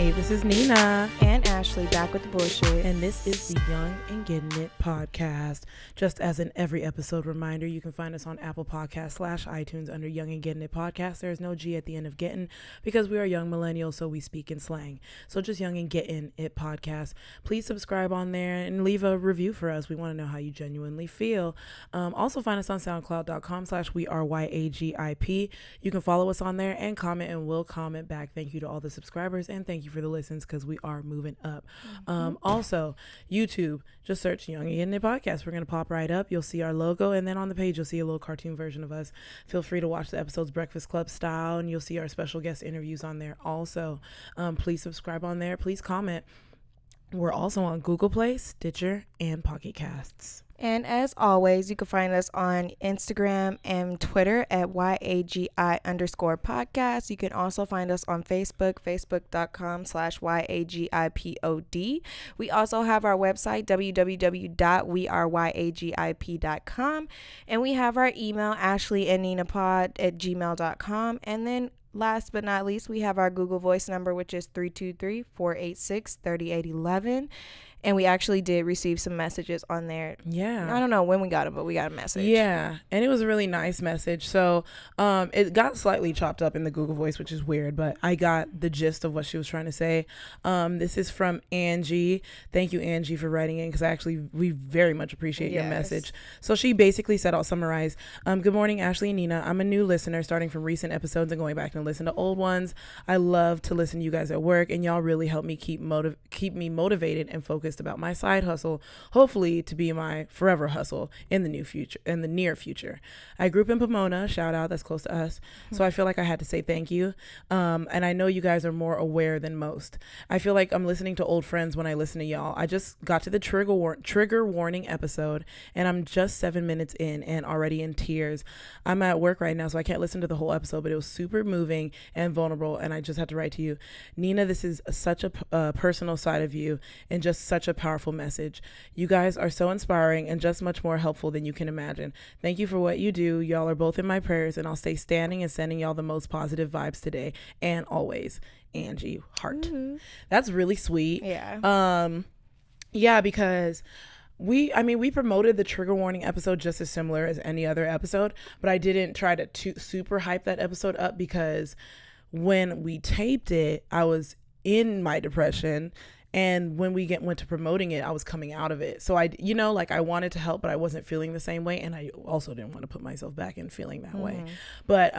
Hey, this is Nina and Ashley back with the bullshit. And this is the Young and Gettin It podcast. Just as in every episode reminder, you can find us on Apple Podcasts /iTunes under Young and Gettin It podcast. There is no G at the end of Gettin because we are young millennials, so we speak in slang. So just Young and Gettin It podcast. Please subscribe on there and leave a review for us. We want to know how you genuinely feel. Also find us on SoundCloud.com/YAGIP. You can follow us on there and comment, and we'll comment back. Thank you to all the subscribers and thank you for the listens because we are moving up. Also, YouTube, just search Young and Gettin It podcast. We're going to pop right up. You'll see our logo, and then on the page, you'll see a little cartoon version of us. Feel free to watch the episodes Breakfast Club style, and you'll see our special guest interviews on there also. Please subscribe on there. Please comment. We're also on Google Play, Stitcher, and Pocket Casts. And as always, you can find us on Instagram and Twitter at YAGI_podcast. You can also find us on Facebook, facebook.com/YAGIPOD. We also have our website, www.weareyagip.com. And we have our email, Ashleyandninapod@gmail.com. And then last but not least, we have our Google Voice number, which is 323-486-3811. And we actually did receive some messages on there. Yeah. I don't know when we got them, but we got a message. Yeah. And it was a really nice message. So it got slightly chopped up in the Google Voice, which is weird, but I got the gist of what she was trying to say. This is from Angie. Thank you, Angie, for writing in because we very much appreciate your message. So she basically said, I'll summarize. Good morning, Ashley and Nina. I'm a new listener starting from recent episodes and going back and listen to old ones. I love to listen to you guys at work, and y'all really help me keep me motivated and focused about my side hustle, hopefully to be my forever hustle in the near future. I grew up in Pomona, shout out, that's close to us. So I feel like I had to say thank you. And I know you guys are more aware than most. I feel like I'm listening to old friends when I listen to y'all. I just got to the trigger warning episode, and I'm just 7 minutes in and already in tears. I'm at work right now, so I can't listen to the whole episode, but it was super moving and vulnerable, and I just had to write to you. Nina, this is such a personal side of you and just such a powerful message. You guys are so inspiring and just much more helpful than you can imagine. Thank you for what you do. Y'all are both in my prayers, and I'll stay standing and sending y'all the most positive vibes today and always. Angie, heart. Mm-hmm. That's really sweet. Yeah. Yeah, because we promoted the trigger warning episode just as similar as any other episode, but I didn't try to super hype that episode up because when we taped it, I was in my depression. And when we went to promoting it, I was coming out of it. So I wanted to help, but I wasn't feeling the same way. And I also didn't want to put myself back in feeling that way. But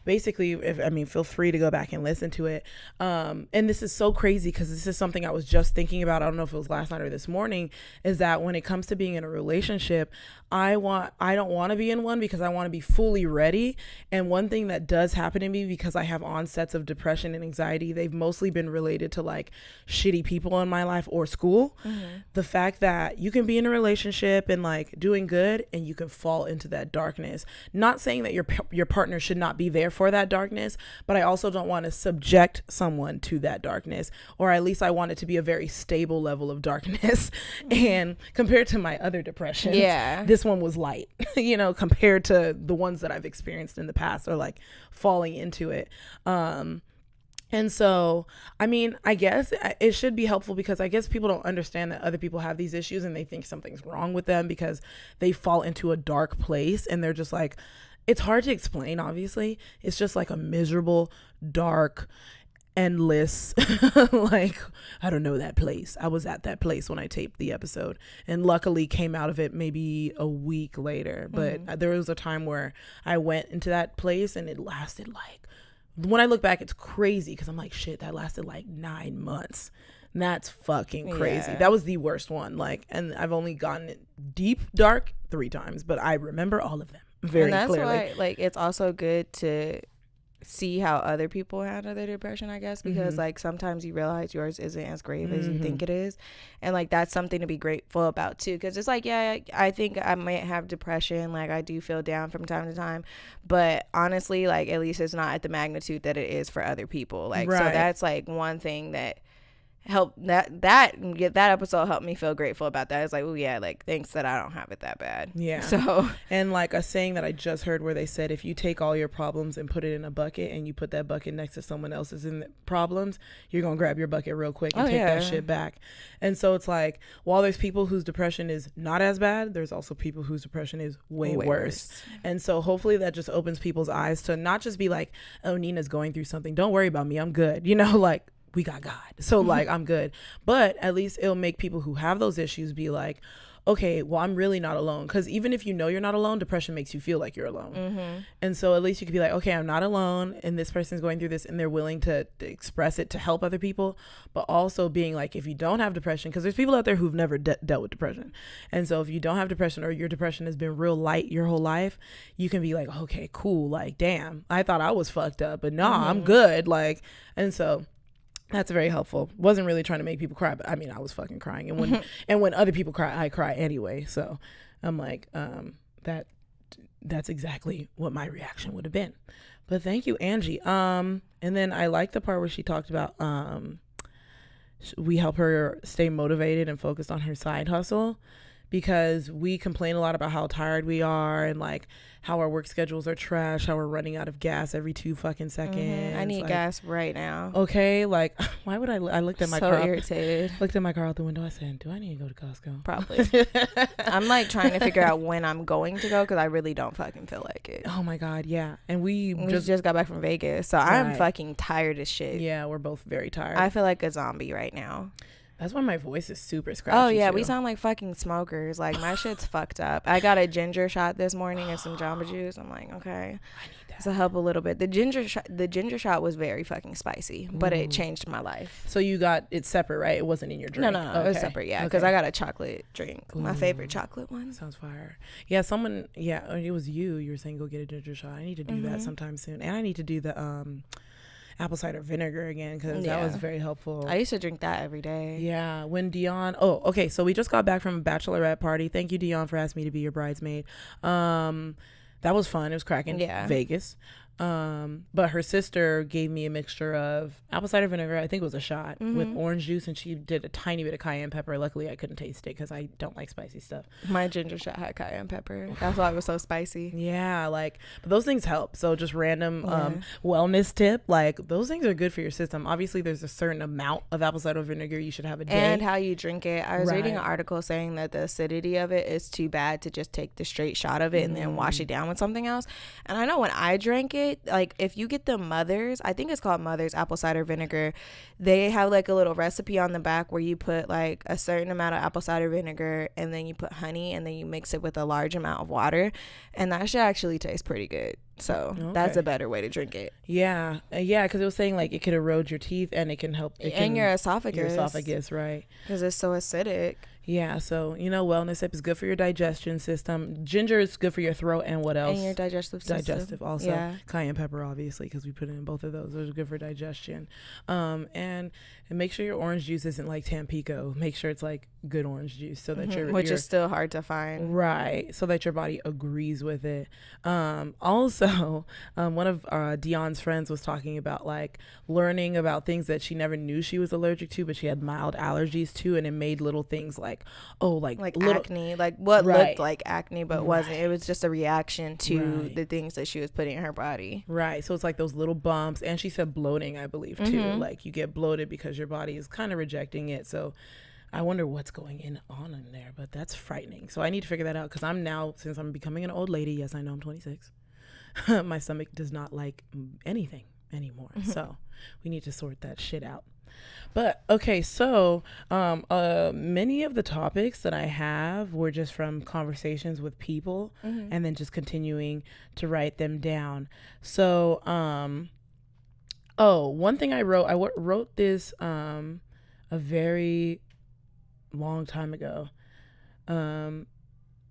basically, feel free to go back and listen to it. And this is so crazy because this is something I was just thinking about. I don't know if it was last night or this morning, is that when it comes to being in a relationship, I don't want to be in one because I want to be fully ready. And one thing that does happen to me because I have onsets of depression and anxiety, they've mostly been related to like shitty people in my life or school. The fact that you can be in a relationship and like doing good and you can fall into that darkness. Not saying that your partner should not be there for that darkness, but I also don't want to subject someone to that darkness, or at least I want it to be a very stable level of darkness. And compared to my other depressions, this one was light, compared to the ones that I've experienced in the past, or like falling into it. And so, I guess it should be helpful because I guess people don't understand that other people have these issues and they think something's wrong with them because they fall into a dark place and they're just like, it's hard to explain, obviously. It's just like a miserable, dark, endless, like, I don't know that place. I was at that place when I taped the episode and luckily came out of it maybe a week later. But there was a time where I went into that place and it lasted like, when I look back, it's crazy because I'm like, shit, that lasted like 9 months. And that's fucking crazy. That was the worst one. Like, and I've only gotten it deep, dark 3 times, but I remember all of them very clearly. And that's why, like, it's also good to see how other people handle their depression, I guess, because like sometimes you realize yours isn't as grave as you think it is, and like that's something to be grateful about too, because it's like, yeah, I think I might have depression, like I do feel down from time to time, but honestly, like at least it's not at the magnitude that it is for other people, like so that's like one thing that that episode helped me feel grateful about that. It's like, oh yeah, like thanks that I don't have it that bad. Yeah. So, and like a saying that I just heard where they said, if you take all your problems and put it in a bucket and you put that bucket next to someone else's problems, you're gonna grab your bucket real quick and take that shit back. And so it's like, while there's people whose depression is not as bad, there's also people whose depression is way worse. And so hopefully that just opens people's eyes to not just be like, oh, Nina's going through something, don't worry about me, I'm good, you know, like we got God, so like I'm good. But at least it'll make people who have those issues be like, okay, well, I'm really not alone. Because even if you know you're not alone, depression makes you feel like you're alone. And so at least you could be like, okay, I'm not alone, and this person's going through this, and they're willing to express it to help other people. But also being like, if you don't have depression, because there's people out there who've never dealt with depression, and so if you don't have depression, or your depression has been real light your whole life, you can be like, okay, cool, like damn, I thought I was fucked up, but nah, I'm good. Like, and so that's very helpful. Wasn't really trying to make people cry, but I mean, I was fucking crying, and when other people cry, I cry anyway. So I'm like, that's exactly what my reaction would have been. But thank you, Angie. And then I like the part where she talked about we help her stay motivated and focused on her side hustle, because we complain a lot about how tired we are and like how our work schedules are trash, how we're running out of gas every 2 fucking seconds. I need like, gas right now. Okay, like why would I looked at my car. So irritated. Looked at my car out the window. I said, do I need to go to Costco? Probably. I'm like trying to figure out when I'm going to go, because I really don't fucking feel like it. Oh my God, yeah. And we just got back from Vegas, so I'm fucking tired as shit. Yeah, we're both very tired. I feel like a zombie right now. That's why my voice is super scratchy. Oh yeah, too. we sound like fucking smokers. Like my shit's fucked up. I got a ginger shot this morning and some Jamba Juice. I'm like, okay, I need that to help a little bit. The ginger shot was very fucking spicy, but it changed my life. So you got it separate, right? It wasn't in your drink. No, okay. It was separate. Yeah, because I got a chocolate drink, my favorite chocolate one. Sounds fire. Yeah, it was you. You were saying go get a ginger shot. I need to do that sometime soon, and I need to do the apple cider vinegar again, because that was very helpful. I used to drink that every day. Yeah, when Dion so we just got back from a bachelorette party. Thank you, Dion, for asking me to be your bridesmaid. That was fun. It was cracking. Yeah, Vegas. But her sister gave me a mixture of apple cider vinegar, I think it was a shot, with orange juice, and she did a tiny bit of cayenne pepper. Luckily I couldn't taste it because I don't like spicy stuff. My ginger shot had cayenne pepper. That's why it was so spicy. Yeah, like, but those things help. So just random wellness tip, like those things are good for your system. Obviously there's a certain amount of apple cider vinegar you should have a day, and how you drink it. I was reading an article saying that the acidity of it is too bad to just take the straight shot of it and then wash it down with something else. And I know when I drank it, like if you get the Mother's, I think it's called Mother's apple cider vinegar, they have like a little recipe on the back where you put like a certain amount of apple cider vinegar, and then you put honey, and then you mix it with a large amount of water, and that should actually taste pretty good. So that's a better way to drink it. Yeah, because it was saying like it could erode your teeth, and it can help your esophagus, right? Because it's so acidic. Yeah, so wellness tip is good for your digestion system. Ginger is good for your throat, and what else? And your digestive system. Digestive also. Yeah. Cayenne pepper, obviously, because we put it in both of those. Those are good for digestion. And make sure your orange juice isn't like Tampico. Make sure it's like good orange juice, so that which is still hard to find. Right, so that your body agrees with it. Also, one of Dion's friends was talking about like learning about things that she never knew she was allergic to, but she had mild allergies to, and it made little things like little, acne, like what looked like acne but wasn't. It was just a reaction to the things that she was putting in her body. Right, so it's like those little bumps, and she said bloating, I believe, too. Like you get bloated because your body is kind of rejecting it. So I wonder what's going on in there, but that's frightening. So I need to figure that out, because I'm now, since I'm becoming an old lady, yes, I know I'm 26, my stomach does not like anything anymore. So we need to sort that shit out. But okay, so many of the topics that I have were just from conversations with people, and then just continuing to write them down. So one thing I wrote this a very long time ago.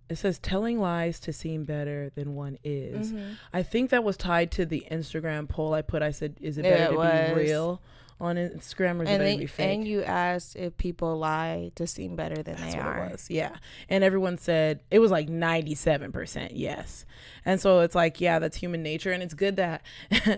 It says telling lies to seem better than one is. I think that was tied to the Instagram poll I put. I said, is it better to be real on Instagram, or is it better to be fake? And you asked if people lie to seem better than they are. What it was. Yeah. And everyone said it was like 97% yes. And so it's like, yeah, that's human nature. And it's good that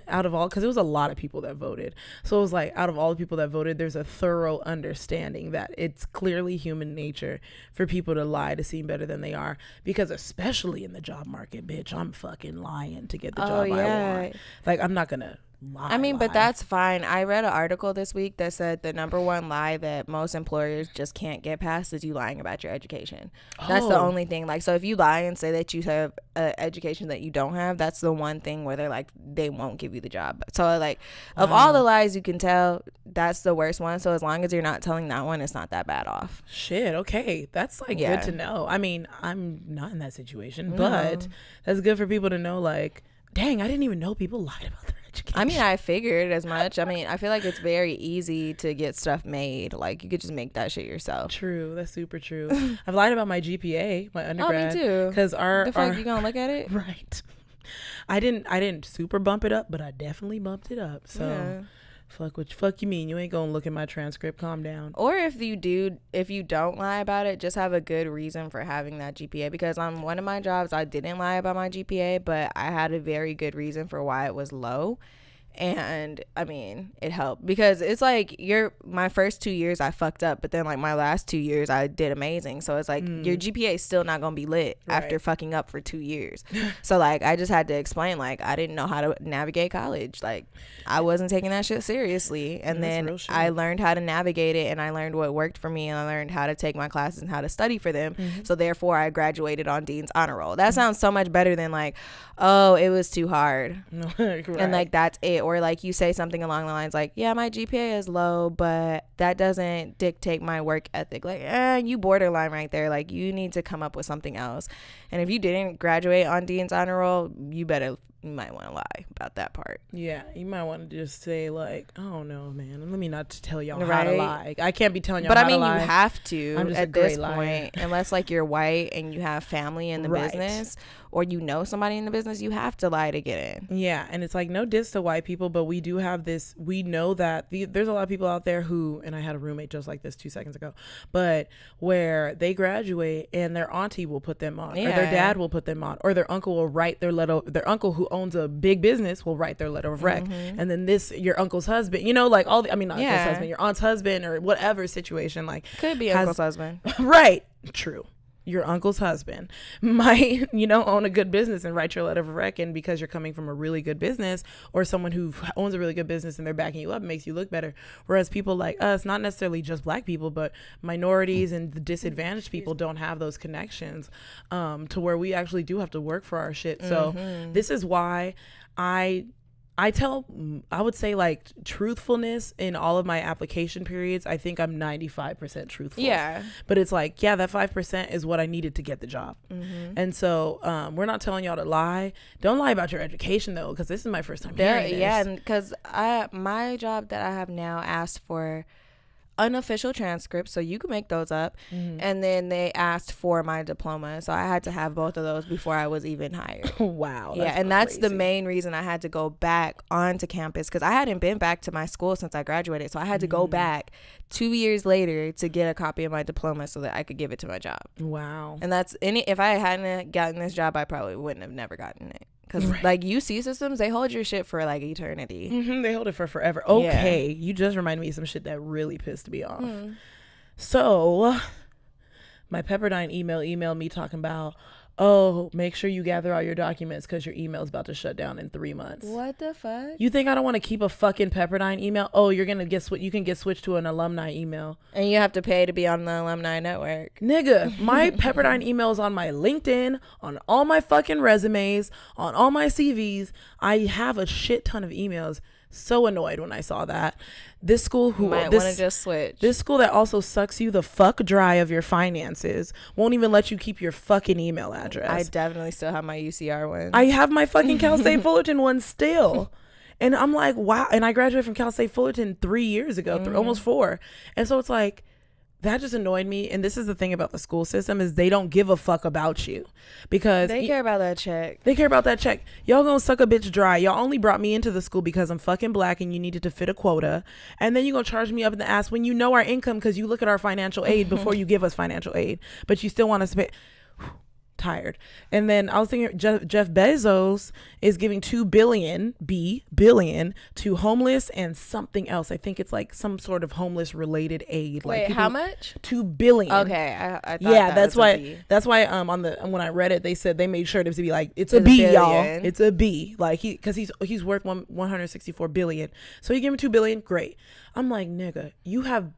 out of all, because it was a lot of people that voted. So it was like, out of all the people that voted, there's a thorough understanding that it's clearly human nature for people to lie to seem better than they are. Because especially in the job market, bitch, I'm fucking lying to get the job I want. Like, I'm not going to lie. But that's fine. I read an article this week that said the number one lie that most employers just can't get past is you lying about your education. That's the only thing. Like, so if you lie and say that you have an education that you don't have, that's the one thing where they're like, they won't give you the job. So like, of all the lies you can tell, that's the worst one. So as long as you're not telling that one, it's not that bad off. Shit. Okay. That's like good to know. I mean, I'm not in that situation, but that's good for people to know, like, dang, I didn't even know people lied about their education. I mean, I figured as much. I mean, I feel like it's very easy to get stuff made. Like, you could just make that shit yourself. True. That's super true. I've lied about my GPA, my undergrad. Oh, me too. Because the fuck you gonna look at it? Right. I didn't super bump it up, but I definitely bumped it up. So fuck you mean? You ain't gonna look at my transcript. Calm down. Or if you don't lie about it, just have a good reason for having that GPA. Because on one of my jobs, I didn't lie about my GPA, but I had a very good reason for why it was low. And I mean, it helped because it's like my first 2 years I fucked up, but then like my last 2 years I did amazing. So it's like your GPA is still not gonna be lit after fucking up for 2 years. So like I just had to explain, like, I didn't know how to navigate college. Like, I wasn't taking that shit seriously. And then I learned how to navigate it, and I learned what worked for me, and I learned how to take my classes and how to study for them. So therefore I graduated on Dean's Honor Roll. That sounds so much better than like, oh, it was too hard. And like, that's it. Or like you say something along the lines like, yeah, my GPA is low, but that doesn't dictate my work ethic. Like, you borderline right there. Like, you need to come up with something else. And if you didn't graduate on Dean's Honor Roll, you might want to lie about that part. Yeah, you might want to just say like, oh no, man, let me not tell y'all how to lie. I can't be telling y'all how to lie. But I mean, you have to at this point, unless like you're white and you have family in the business, or you know somebody in the business, you have to lie to get in. Yeah, and it's like, no diss to white people, but we do have this, we know that there's a lot of people out there who, and I had a roommate just like this 2 seconds ago, but where they graduate and their auntie will put them on, or their dad will put them on, or their uncle will write their letter, their uncle who owns a big business will write their letter of rec. And then your uncle's husband, you know, like all the, I mean, not uncle's husband, your aunt's husband, or whatever situation, like could be uncle's husband. Right. True. Your uncle's husband might, own a good business and write your letter of rec. And because you're coming from a really good business, or someone who owns a really good business and they're backing you up, it makes you look better. Whereas people like us, not necessarily just black people, but minorities and the disadvantaged people don't have those connections to where we actually do have to work for our shit. So this is why I would say like truthfulness in all of my application periods. I think I'm 95% truthful. Yeah. But it's like, yeah, that 5% is what I needed to get the job. And so we're not telling y'all to lie. Don't lie about your education though, because this is my first time hearing this. Yeah, because my job that I have now asked for unofficial transcripts, so you can make those up. And then they asked for my diploma, so I had to have both of those before I was even hired. Wow. That's the main reason I had to go back onto campus, because I hadn't been back to my school since I graduated, so I had to go back 2 years later to get a copy of my diploma so that I could give it to my job. Wow. And if I hadn't gotten this job, I probably wouldn't have never gotten it. Because like UC systems, they hold your shit for like eternity. They hold it for forever. Okay, you just reminded me of some shit that really pissed me off. So my Pepperdine emailed me talking about, oh, make sure you gather all your documents because your email's about to shut down in 3 months. What the fuck? You think I don't want to keep a fucking Pepperdine email? Oh, you're gonna you can get switched to an alumni email, and you have to pay to be on the alumni network. Nigga, my Pepperdine email is on my LinkedIn, on all my fucking resumes, on all my CVs. I have a shit ton of emails. So annoyed when I saw that. This school might want to just switch. This school that also sucks you the fuck dry of your finances won't even let you keep your fucking email address. I definitely still have my UCR one. I have my fucking Cal State Fullerton one still. And I'm like, wow. And I graduated from Cal State Fullerton 3 years ago, almost 4. And so it's like, that just annoyed me. And this is the thing about the school system, is they don't give a fuck about you, because they care about that check. They care about that check. Y'all gonna suck a bitch dry. Y'all only brought me into the school because I'm fucking black and you needed to fit a quota, and then you gonna charge me up in the ass when you know our income, because you look at our financial aid before you give us financial aid, but you still want us to pay. Tired. And then I was thinking Jeff Bezos is giving $2 billion to homeless and something else. I think it's like some sort of homeless related aid. Wait, like how much? $2 billion. Okay, I thought that's why on the when I read it, they said they made sure to be like, it's a B, y'all. It's a B. Like because he's worth 164 billion. So you give him $2 billion, great. I'm like, nigga, you have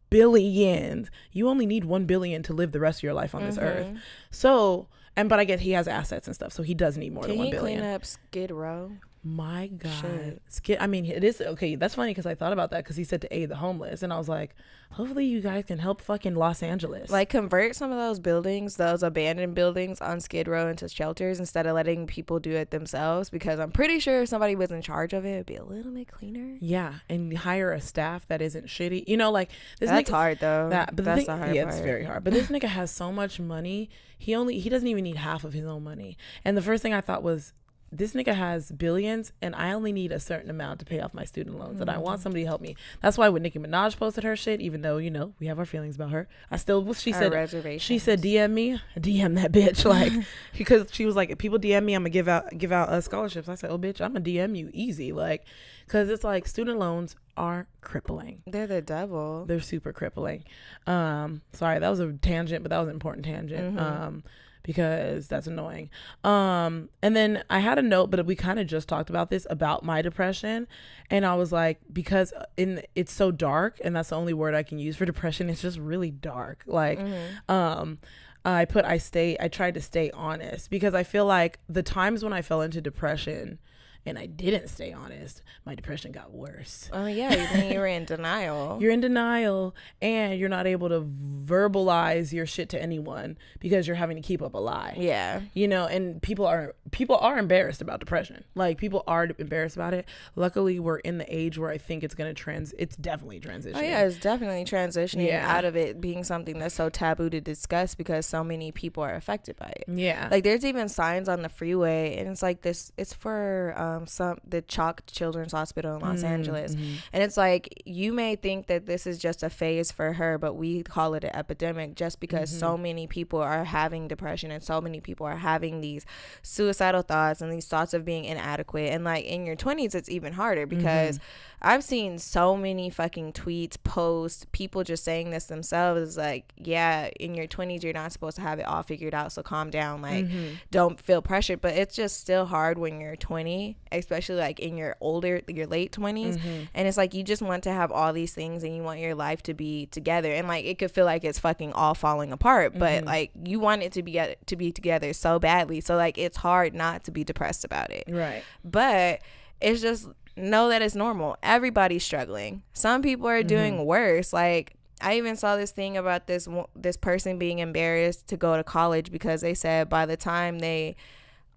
billions. You only need 1 billion to live the rest of your life on this earth. So, but I guess he has assets and stuff, so he does need more than 1 billion. Can he clean up Skid Row? My God. I mean, it is okay. That's funny, because I thought about that, because he said to aid the homeless, and I was like, hopefully you guys can help fucking Los Angeles. Like, convert some of those buildings, those abandoned buildings on Skid Row, into shelters instead of letting people do it themselves, because I'm pretty sure if somebody was in charge of it, it'd be a little bit cleaner. Yeah, and hire a staff that isn't shitty. You know, like this. That's hard though. That's the hard part. Yeah, it's very hard. But this nigga has so much money. He doesn't even need half of his own money. And the first thing I thought was, this nigga has billions, and I only need a certain amount to pay off my student loans, and I want somebody to help me. That's why when Nicki Minaj posted her shit, even though, you know, we have our feelings about her, she said DM me, DM that bitch, like, because she was like, if people DM me, I'm gonna give out scholarships. I said, oh bitch, I'm gonna DM you easy, like, because it's like student loans are crippling. They're the devil. They're super crippling. Sorry, that was a tangent, but that was an important tangent. Because that's annoying. And then I had a note, but we kind of just talked about this, about my depression. And I was like, because it's so dark, and that's the only word I can use for depression. It's just really dark. Like, I tried to stay honest, because I feel like the times when I fell into depression and I didn't stay honest, my depression got worse. Oh yeah, then you were in denial. You're in denial, and you're not able to verbalize your shit to anyone because you're having to keep up a lie. Yeah. You know, and people are embarrassed about depression. Like, people are embarrassed about it. Luckily, we're in the age where I think it's definitely transitioning. Oh yeah, it's definitely transitioning out of it being something that's so taboo to discuss, because so many people are affected by it. Yeah. Like, there's even signs on the freeway, and it's like this, it's for the Chalk Children's Hospital in Los Angeles, and it's like, you may think that this is just a phase for her, but we call it an epidemic, just because so many people are having depression, and so many people are having these suicidal thoughts and these thoughts of being inadequate. And like, in your 20s, it's even harder, because I've seen so many fucking tweets, posts, people just saying this themselves, like, yeah, in your 20s you're not supposed to have it all figured out, so calm down, like, don't feel pressured. But it's just still hard when you're 20, especially like in your late 20s, and it's like, you just want to have all these things, and you want your life to be together, and like, it could feel like it's fucking all falling apart, but like, you want it to be together so badly, so like, it's hard not to be depressed about it, right? But it's just, know that it's normal. Everybody's struggling. Some people are doing worse. Like, I even saw this thing about this person being embarrassed to go to college, because they said by the time they're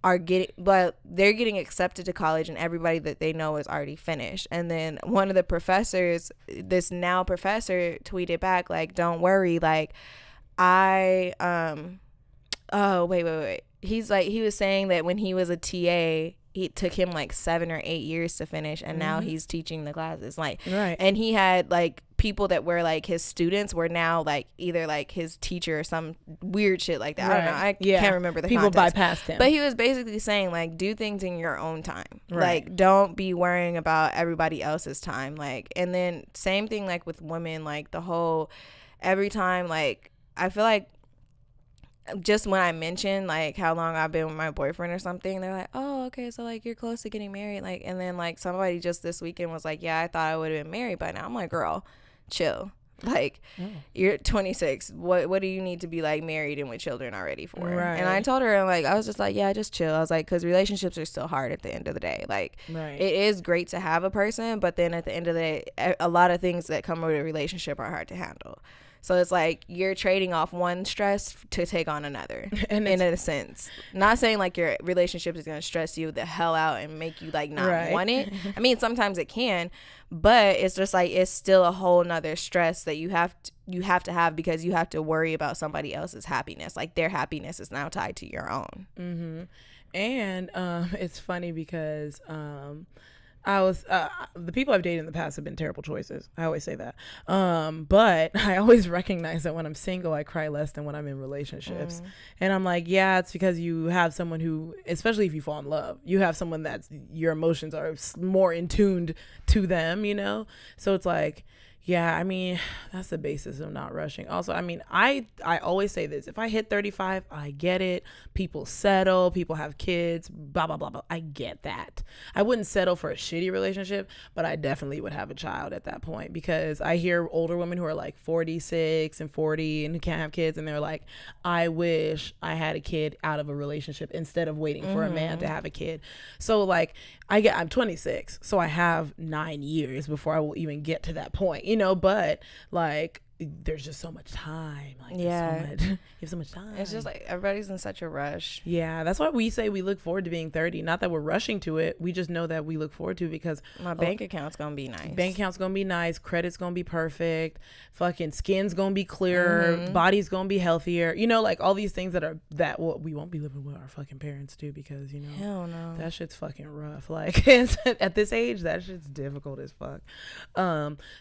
getting accepted to college, and everybody that they know is already finished. And then one of the professors, this now professor, tweeted back like, don't worry, like, wait. He's like, he was saying that when he was a TA, it took him like 7 or 8 years to finish, and now he's teaching the classes, like, right. And he had like people that were like his students were now like either like his teacher or some weird shit like that. Right. I don't know. I can't remember the people context. Bypassed him. But he was basically saying like, do things in your own time. Right. Like, don't be worrying about everybody else's time. Like, and then same thing like with women, like the whole, every time, like, I feel like just when I mention like how long I've been with my boyfriend or something, they're like, oh, okay, so like you're close to getting married, like, and then like somebody just this weekend was like, yeah, I thought I would have been married by now. I'm like, girl, chill. Like, you're 26. What do you need to be like married and with children already for? Right. And I told her, like, I was just like, yeah, just chill. I was like, because relationships are still hard at the end of the day. Like, right. It is great to have a person, but then at the end of the day, a lot of things that come with a relationship are hard to handle. So it's like you're trading off one stress to take on another, and in a sense. Not saying like your relationship is going to stress you the hell out and make you like not want it. I mean, sometimes it can, but it's just like it's still a whole nother stress that you have to have because you have to worry about somebody else's happiness. Like their happiness is now tied to your own. Mm-hmm. And it's funny because I was the people I've dated in the past have been terrible choices. I always say that. But I always recognize that when I'm single, I cry less than when I'm in relationships. And I'm like, yeah, it's because you have someone who, especially if you fall in love, you have someone that's your emotions are more in tuned to them, you know? So it's like, yeah, I mean, that's the basis of not rushing. Also, I mean, I always say this. If I hit 35, I get it. People settle. People have kids, blah, blah, blah, blah. I get that. I wouldn't settle for a shitty relationship, but I definitely would have a child at that point because I hear older women who are like 46 and 40 and who can't have kids, and they're like, I wish I had a kid out of a relationship instead of waiting for a man to have a kid. So, like, I'm 26, so I have 9 years before I will even get to that point, you know, but like there's just so much time. Like, you have so much time. It's just like everybody's in such a rush. Yeah, that's why we say we look forward to being 30. Not that we're rushing to it. We just know that we look forward to it because my bank account's gonna be nice. Bank account's gonna be nice. Credit's gonna be perfect. Fucking skin's gonna be clearer. Body's gonna be healthier. You know, like all these things that we won't be living with our fucking parents too because, you know, hell no, that shit's fucking rough. Like at this age, that shit's difficult as fuck.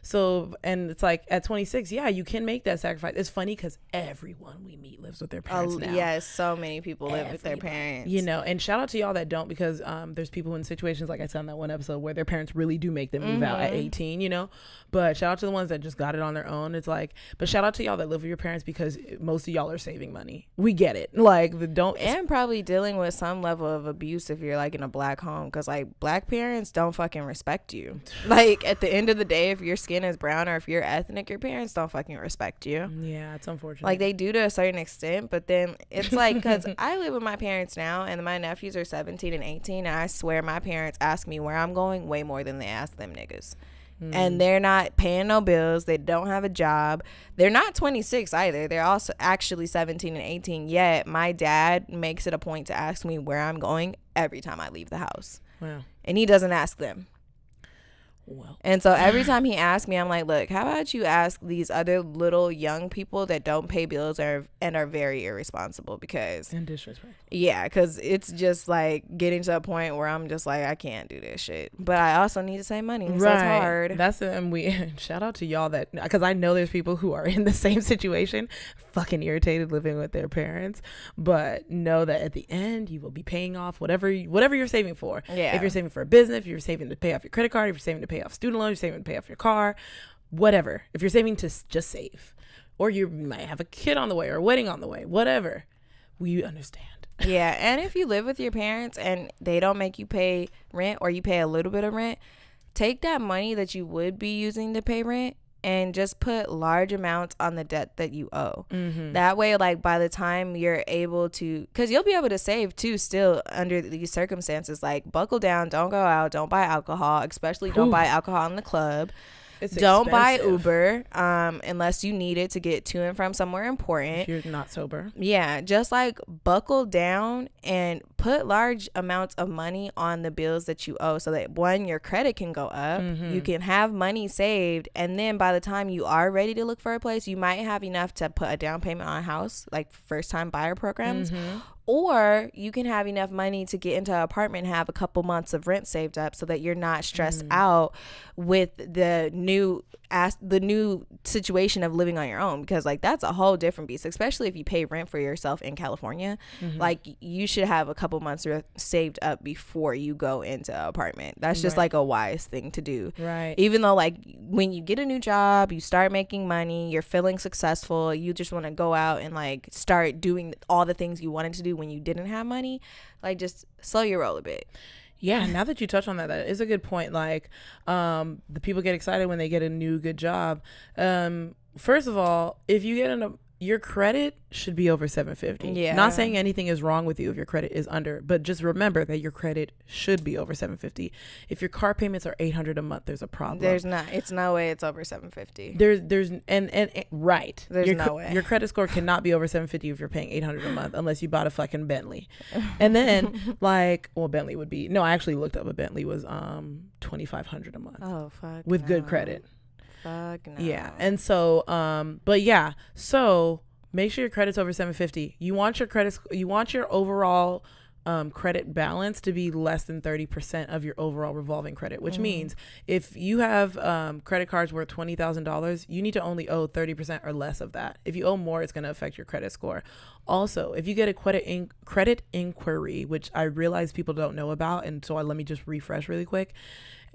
So, and it's like at 26, yeah, you can make that sacrifice. It's funny because everyone we meet lives with their parents now. Yes, so many people live with their parents. You know, and shout out to y'all that don't because there's people in situations like I said in that one episode where their parents really do make them move out at 18, you know. But shout out to the ones that just got it on their own. It's like, but shout out to y'all that live with your parents because most of y'all are saving money. We get it. Like and probably dealing with some level of abuse if you're like in a black home because like black parents don't fucking respect you. Like at the end of the day, if your skin is brown or if you're ethnic, your parents don't fucking respect you. Yeah, it's unfortunate. Like they do to a certain extent, but then it's like because I live with my parents now and my nephews are 17 and 18 and I swear my parents ask me where I'm going way more than they ask them niggas. And they're not paying no bills. They don't have a job. They're not 26 either. They're also actually 17 and 18. Yet my dad makes it a point to ask me where I'm going every time I leave the house. Wow. And he doesn't ask them. Well. And so every time he asks me, I'm like, look, how about you ask these other little young people that don't pay bills and are very irresponsible because and disrespectful. Yeah, because it's just like getting to a point where I'm just like, I can't do this shit. But I also need to save money. So it's hard. And we shout out to y'all that because I know there's people who are in the same situation, fucking irritated living with their parents, but know that at the end you will be paying off whatever you're saving for. Yeah. If you're saving for a business, if you're saving to pay off your credit card, if you're saving to pay off student loans, you're saving to pay off your car, whatever. If you're saving to just save, or you might have a kid on the way or a wedding on the way, whatever, we understand. Yeah, and if you live with your parents and they don't make you pay rent or you pay a little bit of rent, take that money that you would be using to pay rent and just put large amounts on the debt that you owe. That way, like by the time you're able to, because you'll be able to save too still under these circumstances, like buckle down, don't go out, don't buy alcohol, especially don't buy alcohol in the club. Don't buy Uber unless you need it to get to and from somewhere important. If you're not sober. Yeah, just like buckle down and put large amounts of money on the bills that you owe so that one, your credit can go up. You can have money saved, and then by the time you are ready to look for a place, you might have enough to put a down payment on a house, like first time buyer programs. Or you can have enough money to get into an apartment and have a couple months of rent saved up so that you're not stressed out with the new situation of living on your own, because like that's a whole different beast, especially if you pay rent for yourself in California. Like you should have a couple months saved up before you go into an apartment. That's just like a wise thing to do. Right. Even though like when you get a new job, you start making money, you're feeling successful, you just want to go out and like start doing all the things you wanted to do when you didn't have money, like just slow your roll a bit. Yeah, now that you touch on that is a good point. Like the people get excited when they get a new good job. First of all, if you get your credit should be over 750. Yeah. Not saying anything is wrong with you if your credit is under, but just remember that your credit should be over 750. If your car payments are $800 a month, there's a problem. It's no way it's over 750. Right. There's no way. Your credit score cannot be over 750 if you're paying $800 a month unless you bought a fucking Bentley. And then Bentley would be, no, I actually looked up a Bentley was $2,500 a month. Oh, fuck. With good credit. Fuck no. Yeah. And so but yeah, so make sure your credit's over 750. You want your overall credit balance to be less than 30% of your overall revolving credit, which means if you have credit cards worth $20,000, you need to only owe 30% or less of that. If you owe more, it's going to affect your credit score. Also, if you get a credit inquiry, which I realize people don't know about, and so let me just refresh really quick.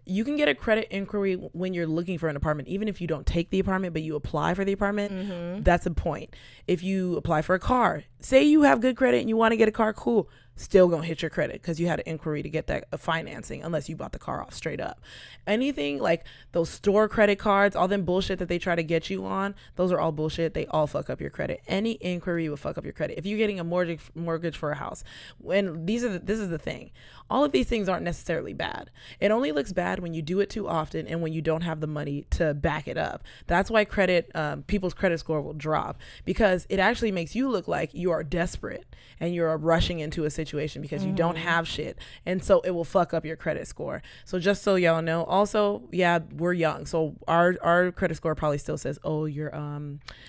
You can get a credit inquiry when you're looking for an apartment, even if you don't take the apartment, but you apply for the apartment. That's a point. If you apply for a car, say you have good credit and you want to get a car, cool. Still gonna hit your credit because you had an inquiry to get that financing, unless you bought the car off straight up. Anything like those store credit cards, all them bullshit that they try to get you on, those are all bullshit. They all fuck up your credit. Any inquiry will fuck up your credit. If you're getting a mortgage for a house, this is the thing. All of these things aren't necessarily bad. It only looks bad when you do it too often and when you don't have the money to back it up. That's why people's credit score will drop, because it actually makes you look like you are desperate and you're rushing into a situation because you don't have shit, and so it will fuck up your credit score. So just so y'all know, also, yeah, we're young, so our credit score probably still says, oh, you're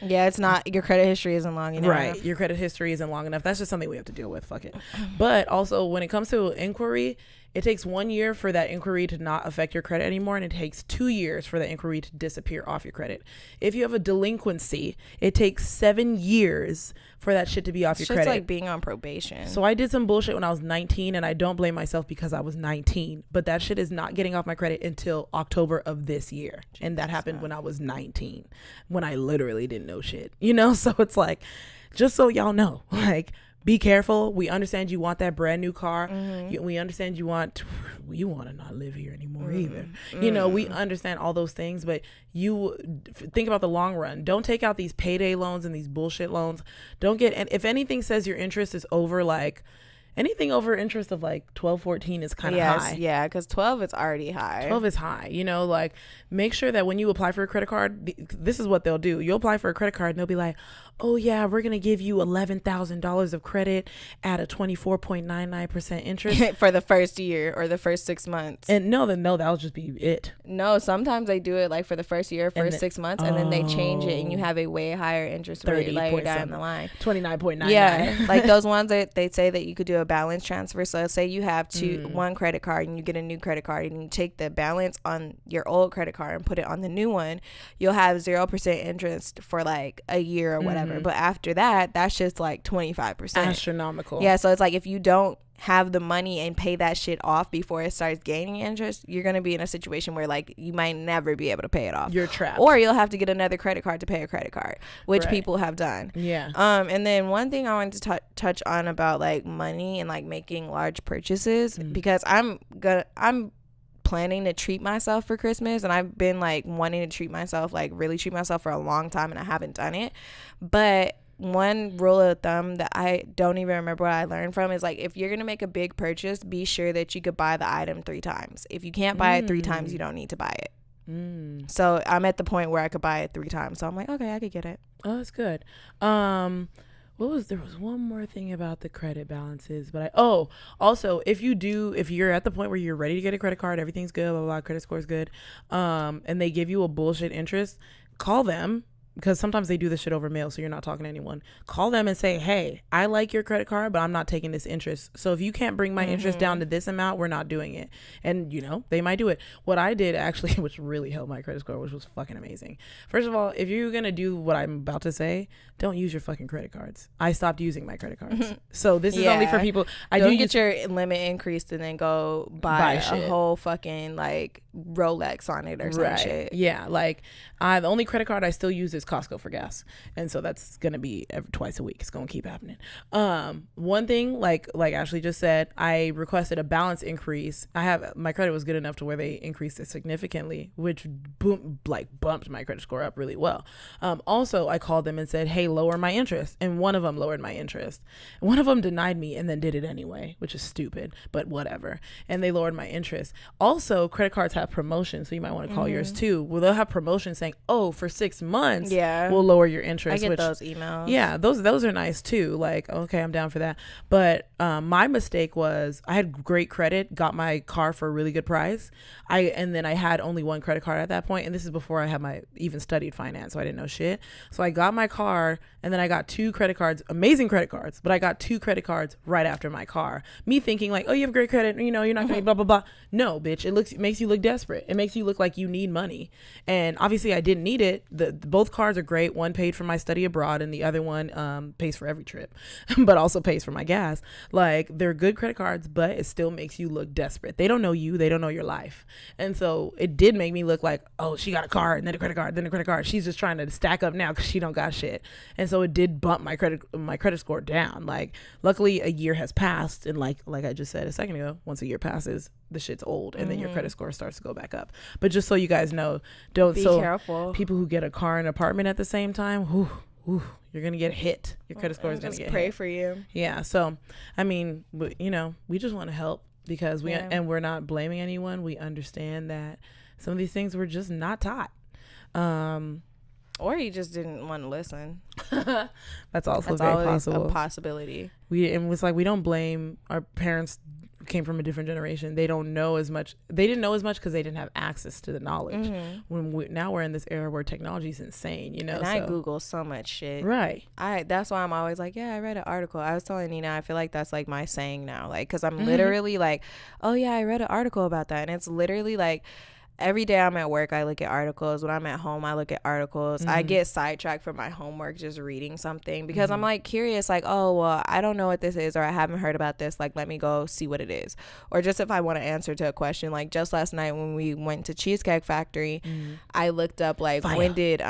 it's not, your credit history isn't long enough. Right, your credit history isn't long enough. That's just something we have to deal with. Fuck it. But also, when it comes to inquiry, it takes 1 year for that inquiry to not affect your credit anymore, and it takes 2 years for the inquiry to disappear off your credit. If you have a delinquency, it takes 7 years for that shit to be off your credit. It's like being on probation. So I did some bullshit when I was 19, and I don't blame myself because I was 19, but that shit is not getting off my credit until October of this year. Jesus, and that happened when I was 19, when I literally didn't know shit, so it's like, just so y'all know, like, be careful. We understand you want that brand new car. We understand you want to not live here anymore either. We understand all those things, but you think about the long run. Don't take out these payday loans and these bullshit loans. And if anything says your interest is over, like, anything over interest of like 12, 14 is kind of high. Yeah, because 12 is already high. 12 is high. Like, make sure that when you apply for a credit card, this is what they'll do. You'll apply for a credit card and they'll be like, oh yeah, we're going to give you $11,000 of credit at a 24.99% interest. For the first year or the first 6 months. And that'll just be it. No, sometimes they do it like for the first year, 6 months, and then they change it and you have a way higher interest rate later down the line. 29.99. Yeah, like those ones that they say that you could do a balance transfer. So say you have one credit card and you get a new credit card and you take the balance on your old credit card and put it on the new one, you'll have 0% interest for like a year or whatever. But after that, that's just like 25%. Astronomical. Yeah, so it's like if you don't have the money and pay that shit off before it starts gaining interest, you're going to be in a situation where like you might never be able to pay it off. You're trapped. Or you'll have to get another credit card to pay a credit card, which people have done. Yeah. And then one thing I wanted to touch on about like money and like making large purchases, because I'm planning to treat myself for Christmas, and I've been like wanting to treat myself, like really treat myself for a long time, and I haven't done it. But one rule of thumb that I don't even remember what I learned from is like, if you're gonna make a big purchase, be sure that you could buy the item 3 times. If you can't buy it 3 times, you don't need to buy it. So I'm at the point where I could buy it 3 times, so I'm like, okay, I could get it. Oh, that's good. There was one more thing about the credit balances, but also if you're at the point where you're ready to get a credit card, everything's good, blah, blah, blah, credit score's good, and they give you a bullshit interest, call them, because sometimes they do this shit over mail, so you're not talking to anyone. Call them and say, hey, I like your credit card, but I'm not taking this interest. So if you can't bring my interest down to this amount, we're not doing it. And, they might do it. What I did actually, which really helped my credit score, which was fucking amazing. First of all, if you're going to do what I'm about to say, don't use your fucking credit cards. I stopped using my credit cards. So this is only for people. Don't get your limit increased and then go buy a whole fucking like Rolex on it or some shit. Yeah. Like the only credit card I still use is just Costco for gas. And so that's going to be twice a week. It's going to keep happening. One thing, like Ashley just said, I requested a balance increase. My credit was good enough to where they increased it significantly, which bumped my credit score up really well. Also, I called them and said, hey, lower my interest. And one of them lowered my interest. One of them denied me and then did it anyway, which is stupid, but whatever. And they lowered my interest. Also, credit cards have promotions, so you might want to call yours too. Well, they'll have promotions saying, oh, for 6 months, we'll lower your interest. I get those emails. Yeah, those are nice too. Like, okay, I'm down for that. But my mistake was I had great credit, got my car for a really good price. And then I had only one credit card at that point, and this is before I had even studied finance, so I didn't know shit. So I got my car, and then I got 2 credit cards, amazing credit cards, but I got 2 credit cards right after my car. Me thinking like, oh, you have great credit, you know, you're not gonna blah blah blah. No, bitch, it makes you look desperate. It makes you look like you need money, and obviously I didn't need it. Both cards are great. One paid for my study abroad, and the other one pays for every trip, but also pays for my gas. Like, they're good credit cards, but it still makes you look desperate. They don't know you, they don't know your life. And so it did make me look like, oh, she got a car and then a credit card, then a credit card. She's just trying to stack up now because she don't got shit. And so it did bump my credit score down. Like, luckily a year has passed, and like I just said a second ago, once a year passes, the shit's old, and then your credit score starts to go back up. But just so you guys know, don't be careful. People who get a car and apartment at the same time, you're gonna get hit. Your credit score is gonna get hit. Just pray for you. Yeah. So, I mean, you know, we just want to help because and we're not blaming anyone. We understand that some of these things were just not taught. Or he just didn't want to listen. That's also very possible. A possibility. And it's like, we don't blame our parents. Came from a different generation. They don't know as much. They didn't know as much because they didn't have access to the knowledge. Now we're in this era where technology is insane, you know. And I Google so much shit. Right. That's why I'm always like, yeah, I read an article. I was telling Nina, I feel like that's like my saying now, like, because I'm literally like, oh yeah, I read an article about that, and it's literally like, every day I'm at work, I look at articles. When I'm at home, I look at articles. I get sidetracked from my homework just reading something because I'm like curious, like, oh, well, I don't know what this is, or I haven't heard about this. Like, let me go see what it is. Or just if I want to answer to a question, like just last night when we went to Cheesecake Factory, I looked up like, when did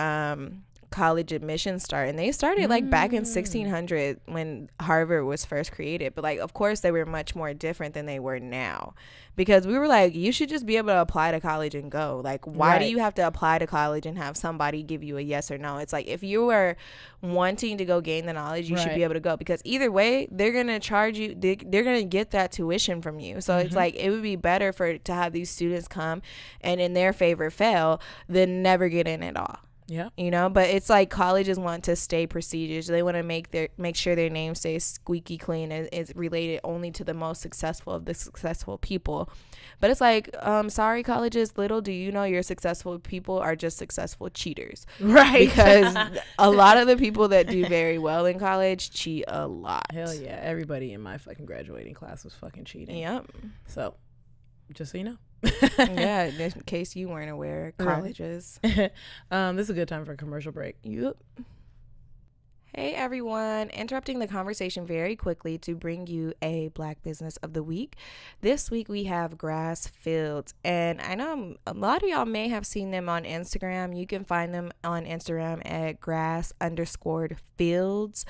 college admissions start, and they started like back in 1600 when Harvard was first created. But like, of course, they were much more different than they were now, because we were like, you should just be able to apply to college and go. Like, why do you have to apply to college and have somebody give you a yes or no? It's like, if you are wanting to go gain the knowledge, you should be able to go, because either way, they're gonna charge you. They're gonna get that tuition from you. So it's like, it would be better to have these students come and in their favor fail than never get in at all. Yeah, you know. But it's like, colleges want to stay prestigious. They want to make sure their name stays squeaky clean and is related only to the most successful of the successful people. But it's like, sorry, colleges, little do you know, your successful people are just successful cheaters, right? Because a lot of the people that do very well in college cheat a lot. Hell yeah, everybody in my fucking graduating class was fucking cheating. Yep. So, just so you know. Yeah, in case you weren't aware, colleges. This is a good time for a commercial break. Yep. Hey everyone, interrupting the conversation very quickly to bring you a Black Business of the Week. This week we have Grass Fields, and I know a lot of y'all may have seen them on Instagram. You can find them on Instagram at grass_fields,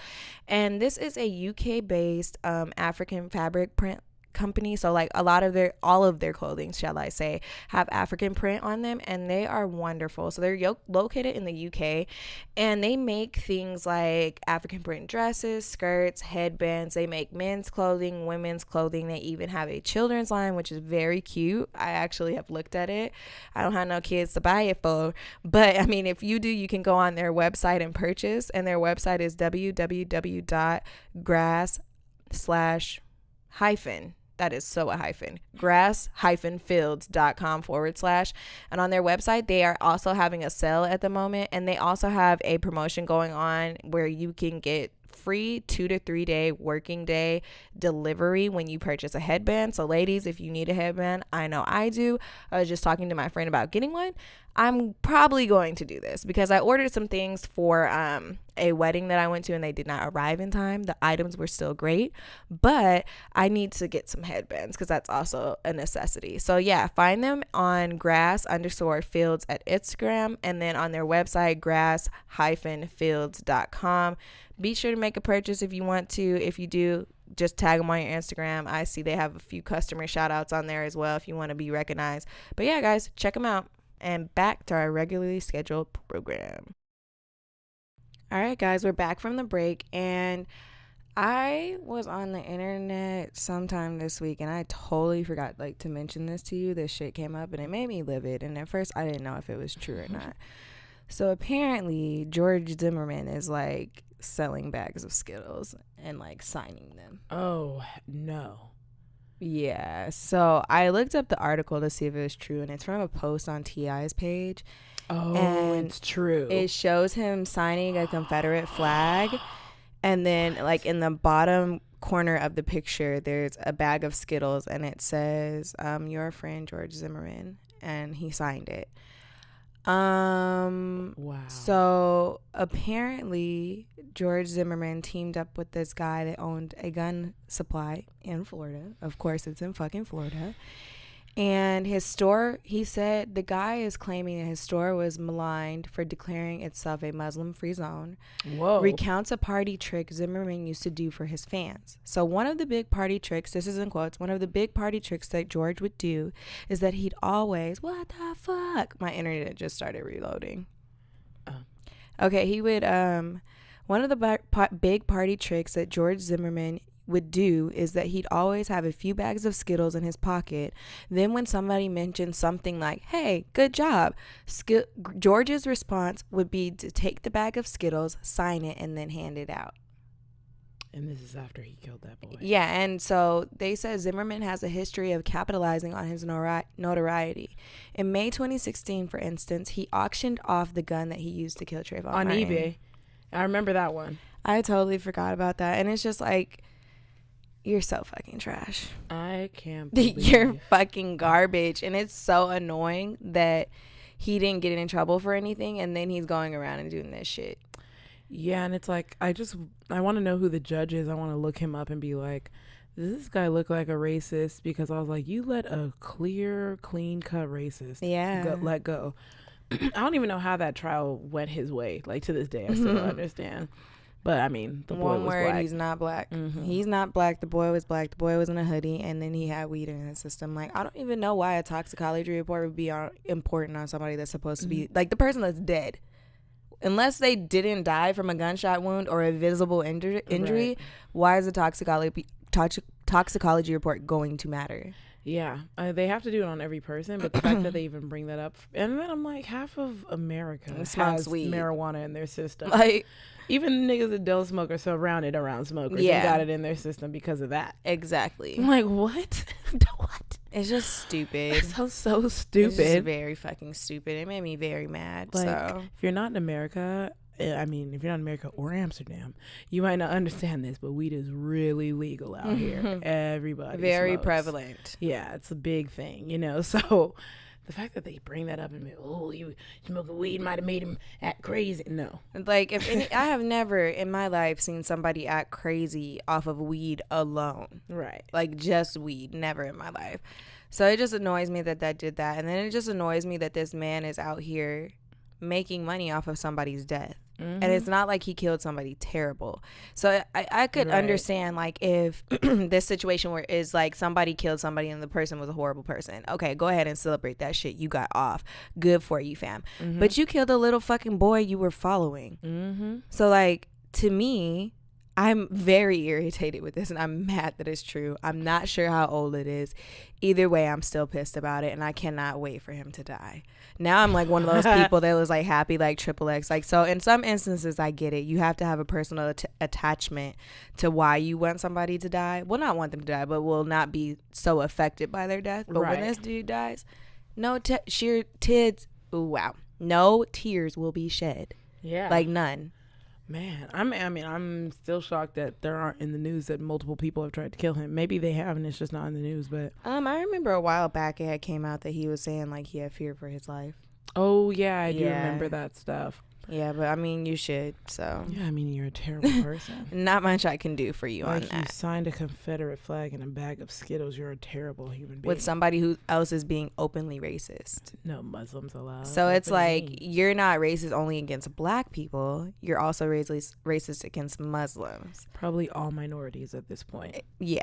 and this is a UK based African fabric print company. So like, all of their clothing, shall I say, have African print on them, and they are wonderful. So they're located in the UK, and they make things like African print dresses, skirts, headbands. They make men's clothing, women's clothing. They even have a children's line, which is very cute. I actually have looked at it. I don't have no kids to buy it for, but I mean, if you do, you can go on their website and purchase, and their website is www.grass/hyphen grass-fields.com/. And on their website, they are also having a sale at the moment, and they also have a promotion going on where you can get free 2 to 3 day working day delivery when you purchase a headband. So ladies, if you need a headband, I know I do. I was just talking to my friend about getting one. I'm probably going to do this because I ordered some things for a wedding that I went to and they did not arrive in time. The items were still great, but I need to get some headbands because that's also a necessity. So yeah, find them on grass_fields at Instagram, and then on their website, grass-fields.com. Be sure to make a purchase if you want to. If you do, just tag them on your Instagram. I see they have a few customer shout outs on there as well if you want to be recognized. But yeah, guys, check them out. And back to our regularly scheduled program. All right, guys, we're back from the break, and I was on the internet sometime this week, and I totally forgot to mention this to you. This shit came up, and it made me livid, and at first I didn't know if it was true or not. So apparently George Zimmerman is selling bags of Skittles and signing them. Oh no. Yeah, so I looked up the article to see if it was true, and it's from a post on T.I.'s page. Oh, and it's true. It shows him signing a Confederate flag, and then in the bottom corner of the picture, there's a bag of Skittles, and it says, "Your friend George Zimmerman," and he signed it. Wow. So apparently George Zimmerman teamed up with this guy that owned a gun supply in Florida. Of course, it's in fucking Florida. And his store, he said the guy is claiming that his store was maligned for declaring itself a Muslim-free zone. Whoa. Recounts a party trick Zimmerman used to do for his fans. So one of the big party tricks, this is in quotes, one of the big party tricks that George would do is that he'd always, what the fuck? My internet just started reloading. Okay, he would, one of the big party tricks that George Zimmerman would do is that he'd always have a few bags of Skittles in his pocket. Then when somebody mentioned something like, hey, good job, George's response would be to take the bag of Skittles, sign it, and then hand it out. And this is after he killed that boy. Yeah, and so they said Zimmerman has a history of capitalizing on his notoriety. In May 2016, for instance, he auctioned off the gun that he used to kill Trayvon on Martin. eBay. I remember that one. I totally forgot about that. And it's just you're so fucking trash. I can't believe you're fucking garbage. And it's so annoying that he didn't get in trouble for anything, and then he's going around and doing this shit. Yeah, and it's I want to know who the judge is. I want to look him up and be like, does this guy look like a racist? Because I was like, you let a clean cut racist let go. I don't even know how that trial went his way. To this day, I still don't understand. But I mean, the boy was black. He's not black. Mm-hmm. He's not black. The boy was black. The boy was in a hoodie, and then he had weed in his system. I don't even know why a toxicology report would be important on somebody that's supposed to be the person that's dead. Unless they didn't die from a gunshot wound or a visible injury, right. Why is a toxicology report going to matter? Yeah, they have to do it on every person, but the fact that they even bring that up, and then I'm like, half of America has marijuana in their system. Even niggas that don't smoke are surrounded around smokers. Yeah, and got it in their system because of that. Exactly. I'm like, what? What? It's just stupid. It sounds so stupid. It's just very fucking stupid. It made me very mad. So if you're not in America, I mean, if you're not in America or Amsterdam, you might not understand this, but weed is really legal out here. Everybody very smokes. Prevalent. Yeah, it's a big thing, So the fact that they bring that up and be, you smoking weed might have made him act crazy. No. I have never in my life seen somebody act crazy off of weed alone. Right. Just weed. Never in my life. So it just annoys me that did that. And then it just annoys me that this man is out here making money off of somebody's death. Mm-hmm. And it's not like he killed somebody terrible. So I could understand if this situation where is somebody killed somebody and the person was a horrible person. Okay, go ahead and celebrate that shit. You got off. Good for you, fam. Mm-hmm. But you killed a little fucking boy you were following. Mm-hmm. So to me, I'm very irritated with this, and I'm mad that it's true. I'm not sure how old it is. Either way, I'm still pissed about it, and I cannot wait for him to die. Now I'm one of those people that was happy Triple X. So in some instances, I get it. You have to have a personal attachment to why you want somebody to die. Well, not want them to die, but will not be so affected by their death. But when this dude dies, no tears will be shed. Yeah. None. Man, I'm still shocked that there aren't in the news that multiple people have tried to kill him. Maybe they have, and it's just not in the news. But I remember a while back it had came out that he was saying he had fear for his life. Oh yeah, I do remember that stuff. Yeah, but I mean, you should. So yeah, I mean, you're a terrible person. Not much I can do for you on that. You signed a Confederate flag and a bag of Skittles. You're a terrible human being. With somebody who else is being openly racist. No Muslims allowed. So it's like you're not racist only against black people. You're also racist against Muslims. Probably all minorities at this point. Yeah.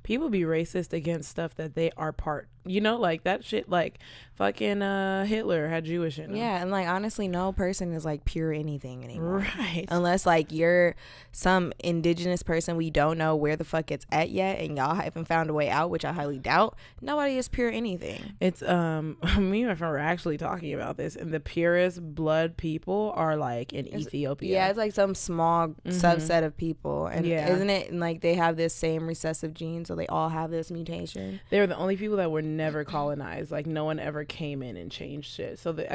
People be racist against stuff that they are part, like that shit, like fucking Hitler had Jewish in him. Yeah, and like honestly, no person is like pure anything anymore. Right. Unless like you're some indigenous person we don't know where the fuck it's at yet and y'all haven't found a way out, which I highly doubt. Nobody is pure anything. It's me and my friend were actually talking about this, and the purest blood people are like in Ethiopia. Yeah, it's like some small subset of people. And isn't it like they have this same recessive gene, so they all have this mutation? They're the only people that were never colonized. Like no one ever came in and changed shit. So they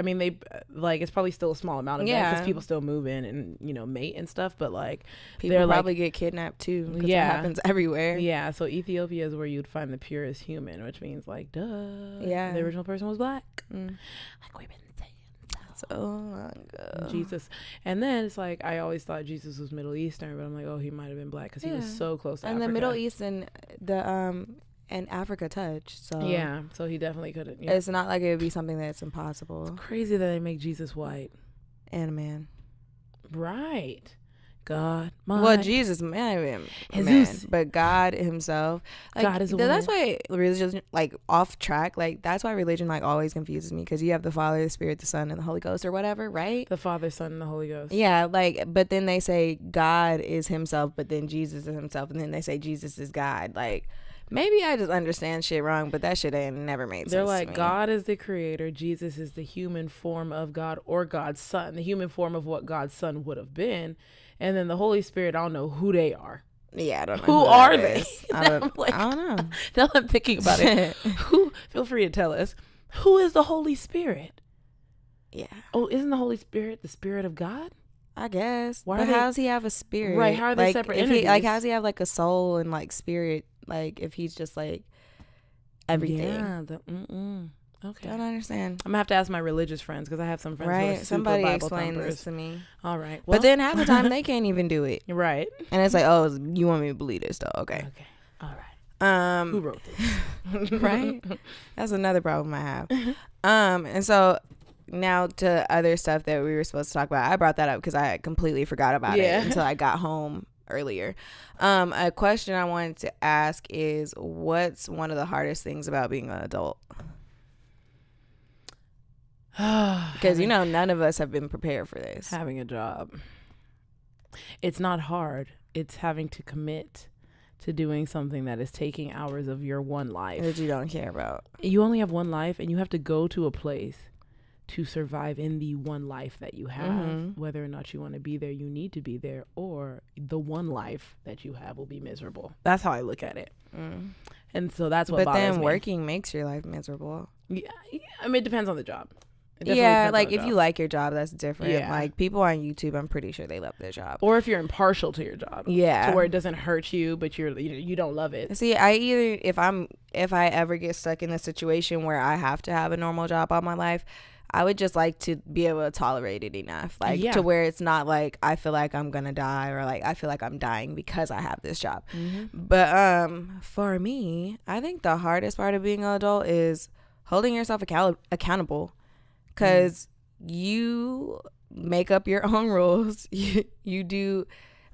like it's probably still a small amount of that because people still move in and mate and stuff. But like people probably get kidnapped too. Because it happens everywhere. Yeah. So Ethiopia is where you'd find the purest human, which means like duh. Yeah. The original person was black. Like we've been saying so long ago. Jesus. And then it's like I always thought Jesus was Middle Eastern, but I'm like, oh, he might have been black because he was so close to Africa. And the Middle East and the and Africa touch. So yeah, so he definitely couldn't. It's not like it would be something that's impossible. It's crazy that they make Jesus white and a man. Right. God. Well, Jesus, man, but God himself. Like, God is a that's woman. why religion, like off track, like that's why religion like always confuses me, because you have the Father, the Spirit, the Son, and the Holy Ghost or whatever, right? The Father, Son, and the Holy Ghost. Yeah, like, but then they say God is himself, but then Jesus is himself, and then they say Jesus is God. Like, maybe I just understand shit wrong, but that shit ain't never made sense. They're like, to me. God is the creator, Jesus is the human form of God or God's Son, the human form of what God's Son would have been. And then the Holy Spirit, I don't know who they are. Yeah, I don't know. Who are they? I don't know. Now I'm thinking about it. Feel free to tell us. Who is the Holy Spirit? Yeah. Oh, isn't the Holy Spirit the Spirit of God? I guess. Why but how does he have a spirit? Right, how are they separate entities? How does he have like a soul and like spirit? Like if he's just like everything. Yeah. Okay. Don't understand. I'm gonna have to ask my religious friends because I have some friends who are super Somebody Bible explain thumpers. this to me. All right. Well, but then half the time they can't even do it. Right. And it's like, oh, you want me to believe this though? Okay. Okay. All right. Who wrote this? Right. That's another problem I have. And so now to other stuff that we were supposed to talk about. I brought that up because I completely forgot about it until I got home earlier. A question I wanted to ask is, what's one of the hardest things about being an adult? Because none of us have been prepared for this. Having a job. It's not hard. It's having to commit to doing something that is taking hours of your one life that you don't care about. You only have one life, and you have to go to a place to survive in the one life that you have. Whether or not you want to be there, you need to be there, or the one life that you have will be miserable. That's how I look at it. And so that's what bothers me. But then working makes your life miserable. Yeah, I mean, it depends on the job. Yeah, like if you like your job, that's different. Yeah. Like people on YouTube, I'm pretty sure they love their job. Or if you're impartial to your job. Yeah. To where it doesn't hurt you, but you don't love it. See, if I ever get stuck in a situation where I have to have a normal job all my life, I would just like to be able to tolerate it enough. Like to where it's not like I feel like I'm gonna die, or like I feel like I'm dying because I have this job. But for me, I think the hardest part of being an adult is holding yourself accountable. Because you make up your own rules. You do,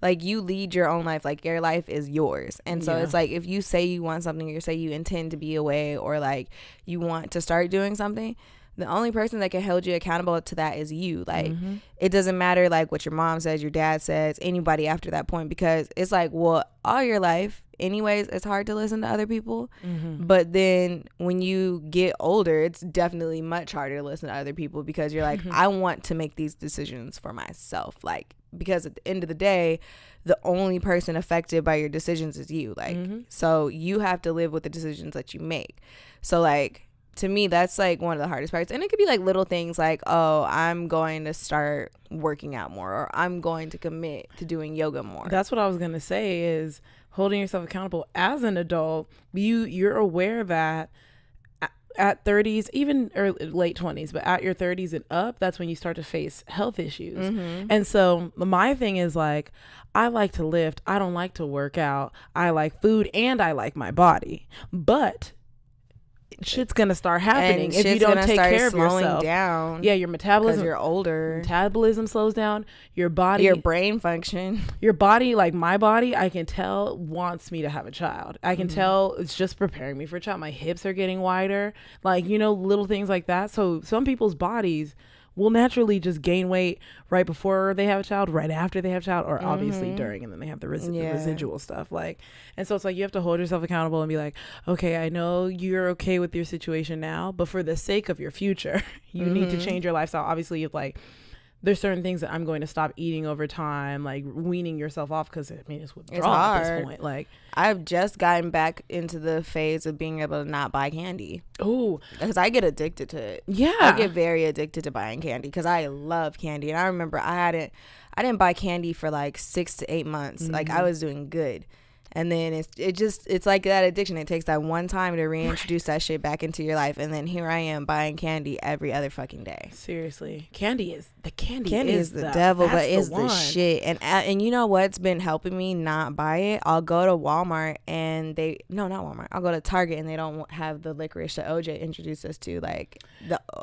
like, you lead your own life. Like, your life is yours. And so it's like, if you say you want something, or say you intend to be away, or like you want to start doing something, the only person that can hold you accountable to that is you. Like, it doesn't matter like what your mom says, your dad says, anybody after that point, because it's like, well, all your life anyways, it's hard to listen to other people. But then when you get older, it's definitely much harder to listen to other people, because you're like, I want to make these decisions for myself. Like, because at the end of the day, the only person affected by your decisions is you. Like, so you have to live with the decisions that you make. So like, to me, that's like one of the hardest parts. And it could be like little things like, oh, I'm going to start working out more, or I'm going to commit to doing yoga more. That's what I was going to say, is holding yourself accountable as an adult. You're aware that at 30s, even early, late 20s, but at your 30s and up, that's when you start to face health issues. And so my thing is like, I like to lift. I don't like to work out. I like food and I like my body. But shit's gonna start happening if you don't take care of yourself. Down. Yeah, your metabolism. You're older. Metabolism slows down. Your body, your brain function. Your body, like my body, I can tell wants me to have a child. I can tell it's just preparing me for a child. My hips are getting wider, like little things like that. So some people's bodies will naturally just gain weight right before they have a child, right after they have a child, or obviously during, and then they have the residual stuff. Like, and so it's like you have to hold yourself accountable and be like, okay, I know you're okay with your situation now, but for the sake of your future, you need to change your lifestyle. Obviously, if like there's certain things that I'm going to stop eating over time, like weaning yourself off, because I mean it's withdrawal at this point. Like I've just gotten back into the phase of being able to not buy candy. Oh, because I get addicted to it. Yeah, I get very addicted to buying candy because I love candy. And I remember I didn't buy candy for like 6 to 8 months. Like I was doing good. And then it's like that addiction. It takes that one time to reintroduce that shit back into your life. And then here I am buying candy every other fucking day. Seriously. Candy is the devil, but it's the shit. And you know what's been helping me not buy it? I'll go to Walmart and not Walmart. I'll go to Target and they don't have the licorice that OJ introduced us to, like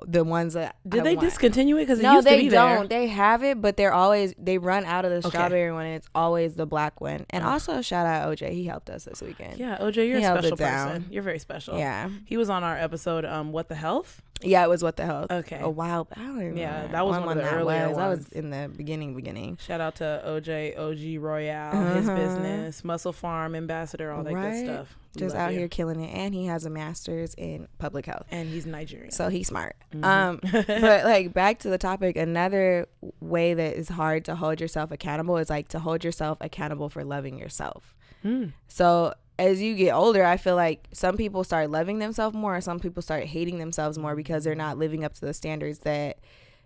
the ones that Did they discontinue it? Because it no, used to be there. No, they don't. They have it, but they run out of the strawberry one. And it's always the black one. And also shout out OJ. He helped us this weekend. Yeah, OJ, you're a special person. You're very special. Yeah. He was on our episode, What the Health? Yeah, it was What the Health. Okay. A while back. I don't even remember. That was one of the earlier ones. That was in the beginning. Shout out to OJ, OG Royale, his business, Muscle Farm Ambassador, all that good stuff. Just out here killing it. And he has a master's in public health. And he's Nigerian. So he's smart. But like back to the topic, another way that is hard to hold yourself accountable is like to hold yourself accountable for loving yourself. So as you get older, I feel like some people start loving themselves more, and some people start hating themselves more because they're not living up to the standards that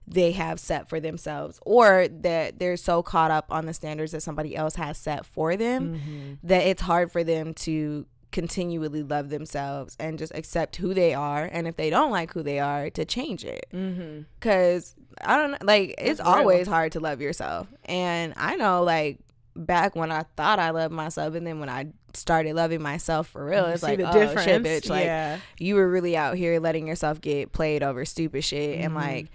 they have set for themselves, or that they're so caught up on the standards that somebody else has set for them that it's hard for them to continually love themselves and just accept who they are, and if they don't like who they are, to change it. Because I don't know, like it's always hard to love yourself. And I know, like, back when I thought I loved myself, and then when I started loving myself for real, it's like, oh shit, bitch, like you were really out here letting yourself get played over stupid shit, and like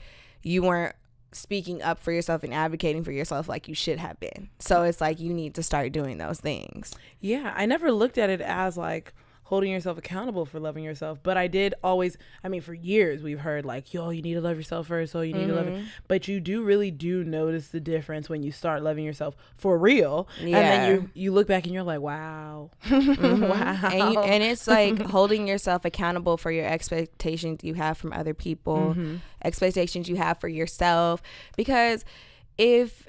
you weren't speaking up for yourself and advocating for yourself like you should have been. So it's like you need to start doing those things. Yeah, I never looked at it as like holding yourself accountable for loving yourself, but I did always, I mean, for years we've heard like, yo, you need to love yourself first, so you need to love it, but you really do notice the difference when you start loving yourself for real. And then you look back and you're like, wow. Wow. And it's like holding yourself accountable for your expectations you have from other people, expectations you have for yourself, because if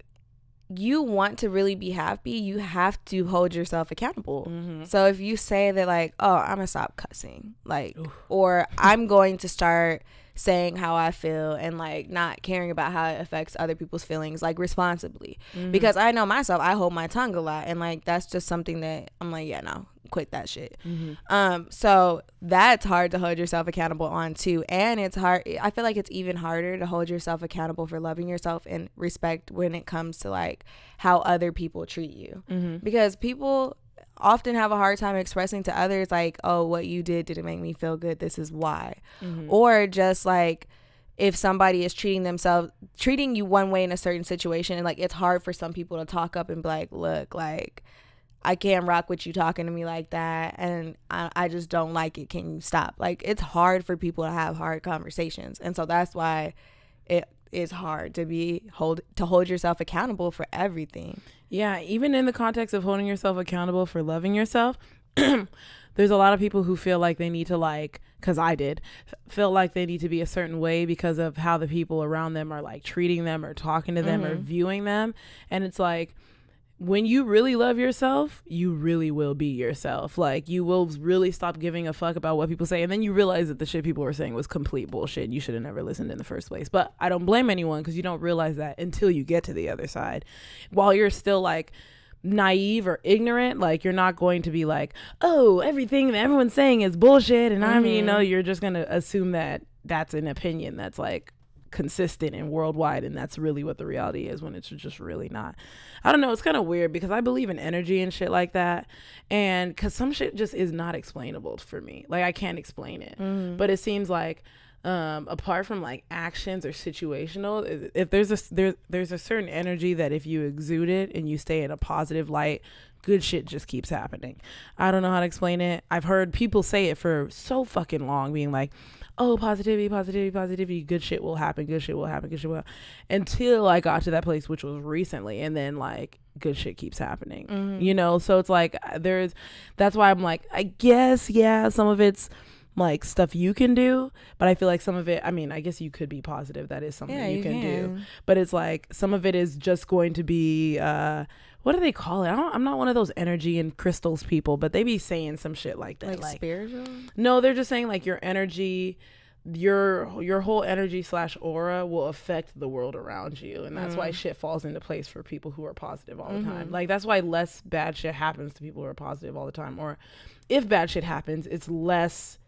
you want to really be happy, you have to hold yourself accountable. So if you say that like, oh, I'm gonna stop cussing, like, or I'm going to start saying how I feel and like not caring about how it affects other people's feelings, like responsibly, because I know myself, I hold my tongue a lot, and like that's just something that I'm like, yeah, no, quit that shit. So that's hard to hold yourself accountable on too. And it's hard, I feel like it's even harder to hold yourself accountable for loving yourself and respect when it comes to like how other people treat you, because people often have a hard time expressing to others like, oh, what you did didn't make me feel good, this is why. Or just like if somebody is treating you one way in a certain situation, and like it's hard for some people to talk up and be like, look, like I can't rock with you talking to me like that, and I just don't like it, can you stop? Like it's hard for people to have hard conversations, and so that's why it is hard to hold yourself accountable for everything. Yeah, even in the context of holding yourself accountable for loving yourself, there's a lot of people who feel like they need to, like, because I did, feel like they need to be a certain way because of how the people around them are like treating them or talking to them or viewing them. And it's like, when you really love yourself, you really will be yourself. Like, you will really stop giving a fuck about what people say. And then you realize that the shit people were saying was complete bullshit. You should have never listened in the first place. But I don't blame anyone, because you don't realize that until you get to the other side. While you're still like naive or ignorant. Like, you're not going to be like, oh, everything that everyone's saying is bullshit, and I mean, you're just gonna assume that that's an opinion that's like consistent and worldwide, and that's really what the reality is, when it's just really not. I don't know, it's kind of weird because I believe in energy and shit like that, and because some shit just is not explainable for me. Like, I can't explain it, but it seems like apart from like actions or situational, if there's a certain energy that if you exude it and you stay in a positive light, good shit just keeps happening. I don't know how to explain it. I've heard people say it for so fucking long, being like, oh, positivity, positivity, positivity, good shit will happen, good shit will happen, good shit will happen, until I got to that place, which was recently, and then like good shit keeps happening, you know. So it's like that's why I'm like, I guess, yeah, some of it's like stuff you can do, but I feel like some of it, I mean, I guess you could be positive, that is something you can do, but it's like some of it is just going to be what do they call it? I'm not one of those energy and crystals people, but they be saying some shit like that, like spiritual. No, they're just saying like your energy, your whole energy / aura will affect the world around you, and that's why shit falls into place for people who are positive all the time. Like, that's why less bad shit happens to people who are positive all the time, or if bad shit happens, it's less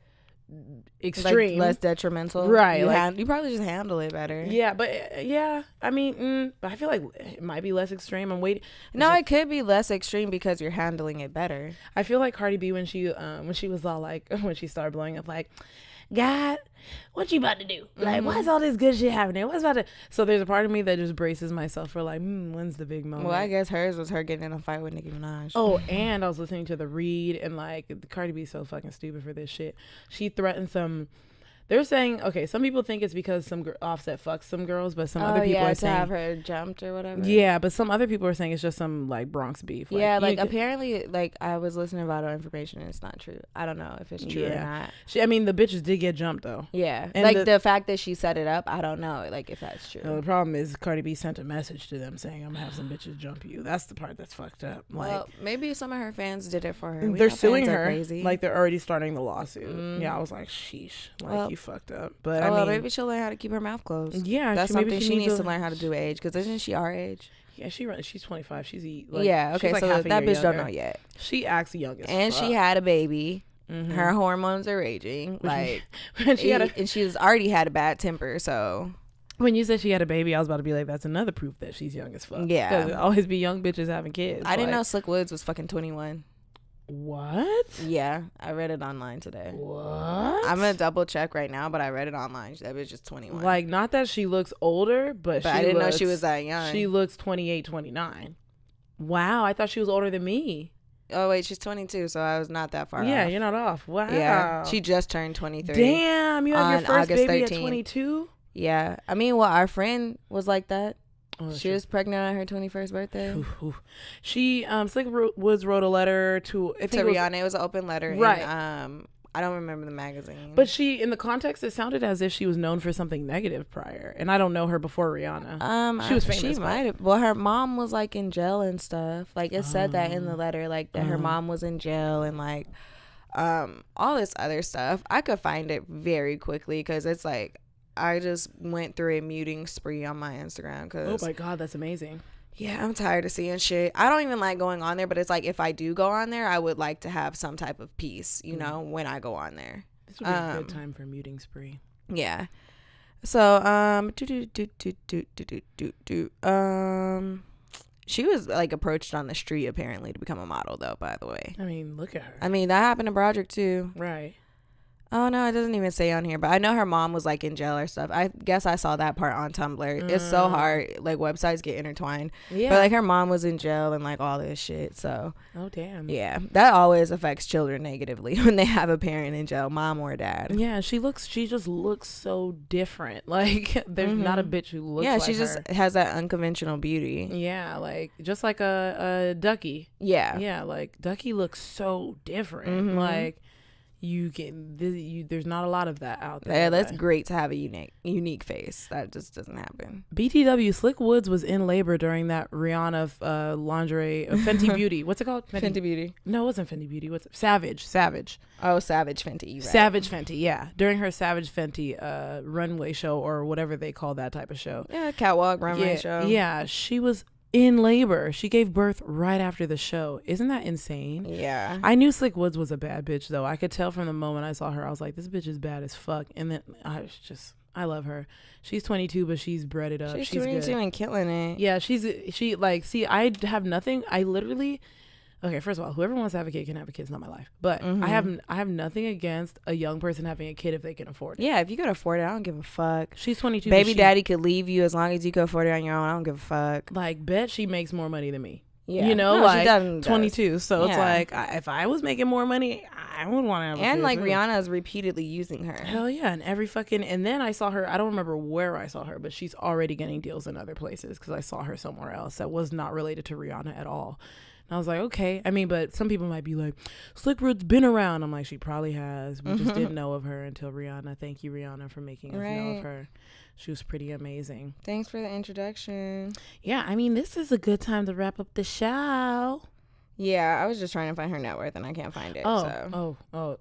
extreme, like less detrimental, right? You probably just handle it better. Yeah, but yeah, I mean, but I feel like it might be less extreme. I'm waiting. No, it could be less extreme because you're handling it better. I feel like Cardi B, when she was all like, when she started blowing up, like, God, what you about to do? Like, why is all this good shit happening? What's about to? So there's a part of me that just braces myself for like, when's the big moment? Well, I guess hers was her getting in a fight with Nicki Minaj. Oh, and I was listening to the read, and like, Cardi B's so fucking stupid for this shit. She threatened some. They're saying, okay, some people think it's because some Offset fucks some girls, but some other people are saying to have her jumped or whatever. Yeah, but some other people are saying it's just some like Bronx beef. Like, yeah, like apparently, like I was listening to Vital Information and it's not true. I don't know if it's true or not. I mean, the bitches did get jumped though. Yeah, and like the fact that she set it up, I don't know, like if that's true. The problem is Cardi B sent a message to them saying, "I'm gonna have some bitches jump you." That's the part that's fucked up. Like, well, maybe some of her fans did it for her. They're suing her. Crazy. Like, they're already starting the lawsuit. Yeah, I was like, sheesh, like, well, you fucked up. But I mean, maybe she'll learn how to keep her mouth closed. Yeah, that's something she needs to learn how to do at age. Because isn't she our age? Yeah, she's 25. She's yeah. Okay, like so that bitch younger. Don't know yet. She acts young as and fuck. She had a baby. Her hormones are raging. Like, and she's already had a bad temper. So when you said she had a baby, I was about to be like, that's another proof that she's young as fuck. Yeah, because it always be young bitches having kids. I didn't know Slick Woods was fucking 21. What? Yeah, I read it online today. What? I'm gonna double check right now, but I read it online. That was just 21. Like, not that she looks older, but I didn't know she was that young. She looks 28, 29. Wow, I thought she was older than me. Oh wait, she's 22, so I was not that far off. Yeah, you're not off. Wow. Yeah, she just turned 23. Damn, you had your first August baby 13th. at 22? Yeah, I mean, well, our friend was like that. She was pregnant on her 21st birthday. She Slick Woods wrote a letter to Rihanna. It was an open letter, right? I don't remember the magazine, but she, in the context, it sounded as if she was known for something negative prior, and I don't know her before Rihanna. She was famous. She might have. Well, her mom was like in jail and stuff. Like, it said that in the letter, like that her mom was in jail and like all this other stuff. I could find it very quickly because it's like, I just went through a muting spree on my Instagram. Oh my God, that's amazing. Yeah, I'm tired of seeing shit. I don't even like going on there, but it's like, if I do go on there, I would like to have some type of peace, you know, when I go on there. This would be a good time for a muting spree. Yeah. So, she was like approached on the street apparently to become a model though, by the way. I mean, look at her. I mean, that happened to Broderick too. Right. Oh no, it doesn't even say on here, but I know her mom was like in jail or stuff. I guess I saw that part on Tumblr. It's so hard, like websites get intertwined. Yeah, but like her mom was in jail and like all this shit. So oh damn, yeah, that always affects children negatively when they have a parent in jail, mom or dad. Yeah, she just looks so different. Like, there's not a bitch who looks like her. Yeah, she just has that unconventional beauty. Yeah, like just like a Ducky. Yeah, like Ducky looks so different. Like, there's not a lot of that out there. Yeah, that's great to have a unique face. That just doesn't happen. BTW, Slick Woods was in labor during that Rihanna lingerie, Fenty Beauty. What's it called? Fenty Beauty. No, it wasn't Fenty Beauty. What's it? Savage. Oh, Savage Fenty. Right. Savage Fenty, yeah. During her Savage Fenty runway show, or whatever they call that type of show. Yeah, catwalk runway show. Yeah, she was in labor. She gave birth right after the show. Isn't that insane? Yeah. I knew Slick Woods was a bad bitch, though. I could tell from the moment I saw her. I was like, this bitch is bad as fuck. And then I love her. She's 22, but she's breaded up. She's 22 good. and killing it. Yeah, she like, see, I have nothing. I literally, okay, first of all, whoever wants to have a kid can have a kid. It's not my life. But I have nothing against a young person having a kid if they can afford it. Yeah, if you can afford it, I don't give a fuck. She's 22. Baby daddy could leave you as long as you can afford it on your own. I don't give a fuck. Like, bet she makes more money than me. Yeah. You know, No, like she does. 22. So Yeah. it's like, if I was making more money, I would want to have a And kid like too. Rihanna is repeatedly using her. Hell yeah. And every fucking, and then I saw her, I don't remember where I saw her, but she's already getting deals in other places because I saw her somewhere else that was not related to Rihanna at all. And I was like, okay. I mean, but some people might be like, Slick Wood's been around. I'm like, she probably has. We just didn't know of her until Rihanna. Thank you, Rihanna, for making us know of her. She was pretty amazing. Thanks for the introduction. Yeah, I mean, this is a good time to wrap up the show. Yeah, I was just trying to find her net worth and I can't find it. Oh.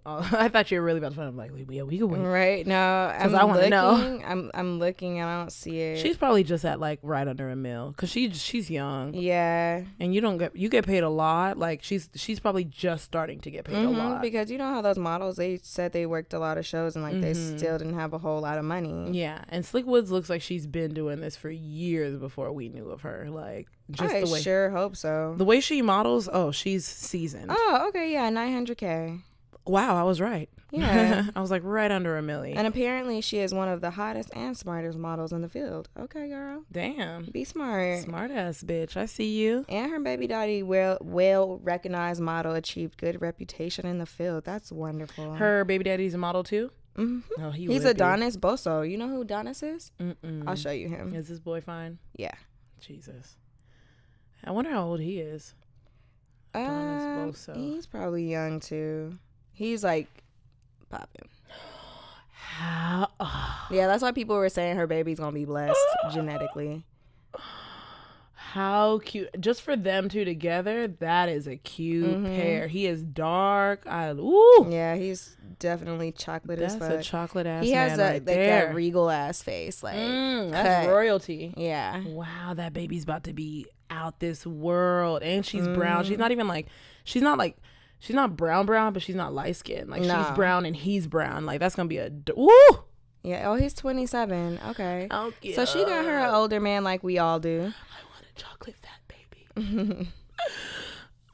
I thought you were really about to find it. I'm like, yeah, we could wait. Right? No, I'm I want to looking. know. I'm looking and I don't see it. She's probably just at like right under $1 million because she's young. Yeah. And you get paid a lot. Like she's probably just starting to get paid a lot. Because you know how those models, they said they worked a lot of shows and like they still didn't have a whole lot of money. Yeah, and Slick Woods looks like she's been doing this for years before we knew of her. Like just I the way, sure hope so. the way she models. Oh, she's seasoned. Oh, okay, yeah, 900K. Wow, I was right. Yeah. I was like right under $1 million. And apparently she is one of the hottest and smartest models in the field. Okay, girl. Damn. Be smart. Smart ass bitch. I see you. And her baby daddy, well recognized model, achieved good reputation in the field. That's wonderful. Her baby daddy's a model too? Mm-hmm. Oh, He's Adonis Boso. You know who Adonis is? Mm-mm. I'll show you him. Is this boy fine? Yeah. Jesus. I wonder how old he is. Adonis Boso. He's probably young too. He's like popping. How? Yeah, that's why people were saying her baby's gonna be blessed genetically. How cute. Just for them two together, that is a cute pair. He is dark. Ooh. Yeah, he's definitely chocolate as fuck. That's a chocolate ass He has man right like there. that regal ass face. Like that's cut. royalty. Yeah. Wow, that baby's about to be out this world. And she's brown. She's not even like, she's not brown, but she's not light skinned. Like she's brown and he's brown. Like that's gonna be woo. Yeah. Oh, he's 27. Okay. Oh, yeah. So she got her an older man like we all do. I want a chocolate fat baby.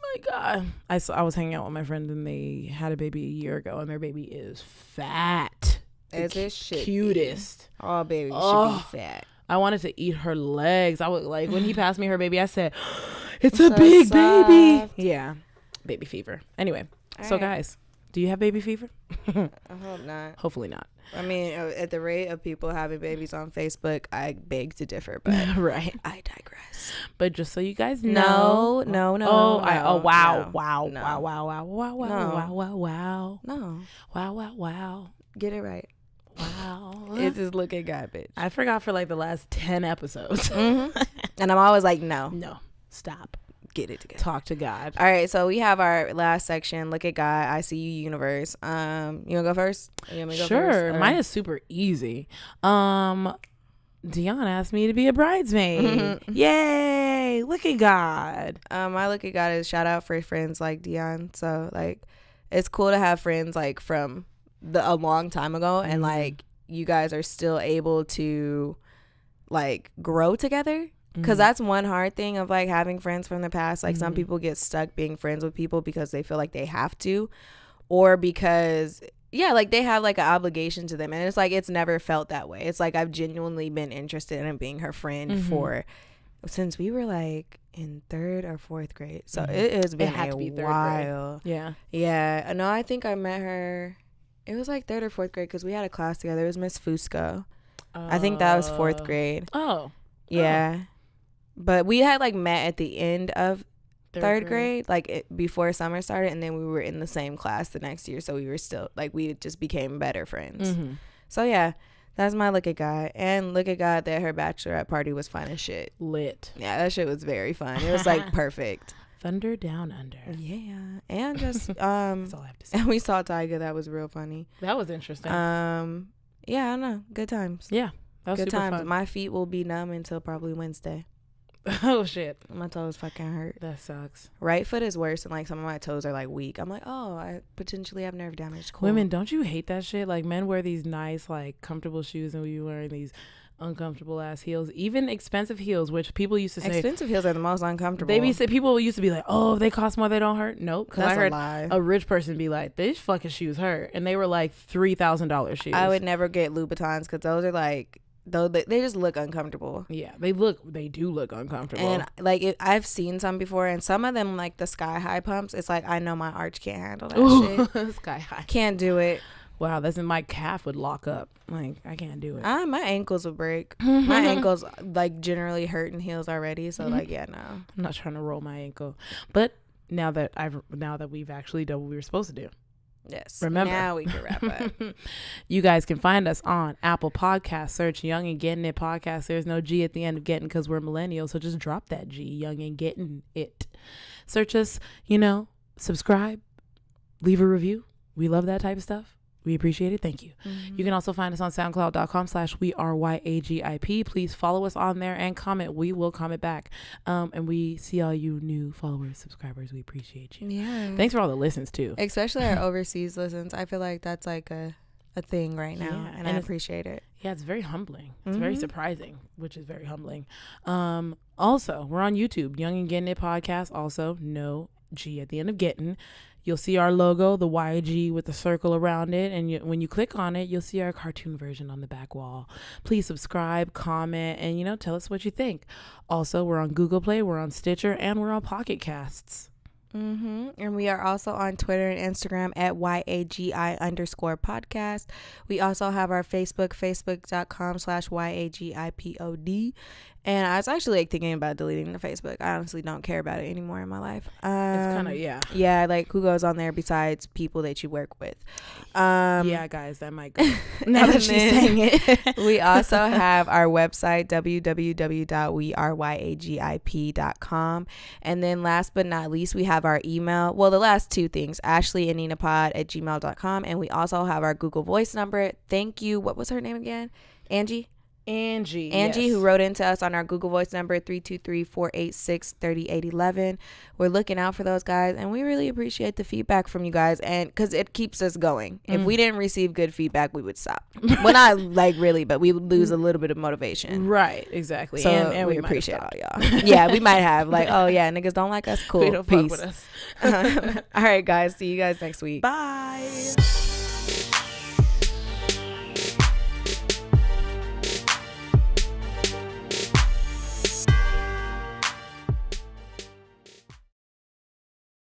My God. I was hanging out with my friend and they had a baby a year ago and their baby is fat. As it should cutest. Be. Oh, baby should be fat. I wanted to eat her legs. I would like when he passed me her baby, I said, it's a big baby. Yeah. Baby fever. Anyway, so guys, do you have baby fever? I hope not. Hopefully not. I mean, at the rate of people having babies on Facebook, I beg to differ, but right. I digress. But just so you guys know, No. Wow. Get it right. Wow. It's just look at God, bitch. I forgot for like the last 10 episodes. And I'm always like, no, Stop. get it together. Talk to God. All right, so we have our last section. Look at God, I see you universe. You wanna go first? You want me to go Sure. first? Mine is super easy. Dion asked me to be a bridesmaid. Yay! Look at God. My look at God is shout out for friends like Dion. So like, it's cool to have friends like from a long time ago, and like you guys are still able to like grow together. Because that's one hard thing of like having friends from the past. Like some people get stuck being friends with people because they feel like they have to, or because like they have like an obligation to them, and it's like it's never felt that way. It's like I've genuinely been interested in being her friend since we were like in 3rd or 4th grade. So it has been a while. Yeah. No, I think I met her. It was like 3rd or 4th grade because we had a class together. It was Miss Fusco. I think that was 4th grade. Oh. Yeah. But we had like met at the end of 3rd grade, like before summer started, and then we were in the same class the next year, so we were still like we just became better friends. So yeah, that's my look at God. And look at God that her bachelorette party was fun as shit. Lit. Yeah, that shit was very fun. It was like perfect. Thunder down under. Yeah, and just that's all I have to say. and we saw Tyga. That was real funny. That was interesting. Yeah, I don't know. Good times. Yeah, that was good super times. fun. My feet will be numb until probably Wednesday. Oh shit, My toes fucking hurt. that sucks. Right foot is worse, and like some of my toes are like weak. I'm like, oh, I potentially have nerve damage. Cool. Women, don't you hate that shit? Like men wear these nice, like comfortable shoes, and we be wearing these uncomfortable ass heels, even expensive heels, which people used to say expensive heels are the most uncomfortable. People used to be like, oh, if they cost more, they don't hurt. Nope, because I heard a lie. a rich person be like, these fucking shoes hurt, and they were like $3,000 shoes. I would never get Louboutins because those are like, though they just look uncomfortable. Yeah, they do look uncomfortable. And like I've seen some before, and some of them like the sky high pumps. It's like I know my arch can't handle that shit. Sky high. Can't do it. Wow, that's in my calf would lock up. Like I can't do it. My ankles will break. My ankles like generally hurt in heels already. So like yeah, no. I'm not trying to roll my ankle, but now that we've actually done what we were supposed to do. Yes. Remember, now we can wrap up. You guys can find us on Apple Podcasts. Search Young and Gettin It Podcast. There's no G at the end of getting because we're millennials, so just drop that G. Young and Gettin It. Search us. Subscribe, leave a review. We love that type of stuff. We appreciate it. Thank you. Mm-hmm. You can also find us on soundcloud.com/WeAreYAGIP. Please follow us on there and comment. We will comment back. And we see all you new followers, subscribers. We appreciate you. Yeah. Thanks for all the listens too. Especially our overseas listens. I feel like that's like a thing right now. Yeah, and I appreciate it. Yeah, it's very humbling. It's very surprising, which is very humbling. Also, we're on YouTube. Young and Gettin It Podcast. Also, no G at the end of getting. You'll see our logo, the YG with the circle around it. And when you click on it, you'll see our cartoon version on the back wall. Please subscribe, comment, and, tell us what you think. Also, we're on Google Play, we're on Stitcher, and we're on Pocket Casts. And we are also on Twitter and Instagram at YAGI_podcast. We also have our Facebook, facebook.com/YAGIPOD. And I was actually thinking about deleting the Facebook. I honestly don't care about it anymore in my life. It's kind of, yeah, like who goes on there besides people that you work with? Yeah, guys, that might go. Now that she's saying it. We also have our website, www.weareyagip.com. And then last but not least, we have our email. Well, the last two things, Ashleyandninapod@gmail.com. And we also have our Google Voice number. Thank you. What was her name again? Angie, yes. Who wrote into us on our Google Voice number 323-486-3811. We're looking out for those guys, and we really appreciate the feedback from you guys, and because it keeps us going. If we didn't receive good feedback, we would stop. Well, not like really, but we would lose a little bit of motivation. Right, exactly. So and we appreciate all y'all. Yeah, we might have like, oh yeah, niggas don't like us. Cool. They don't Peace. fuck with us. All right, guys. See you guys next week. Bye.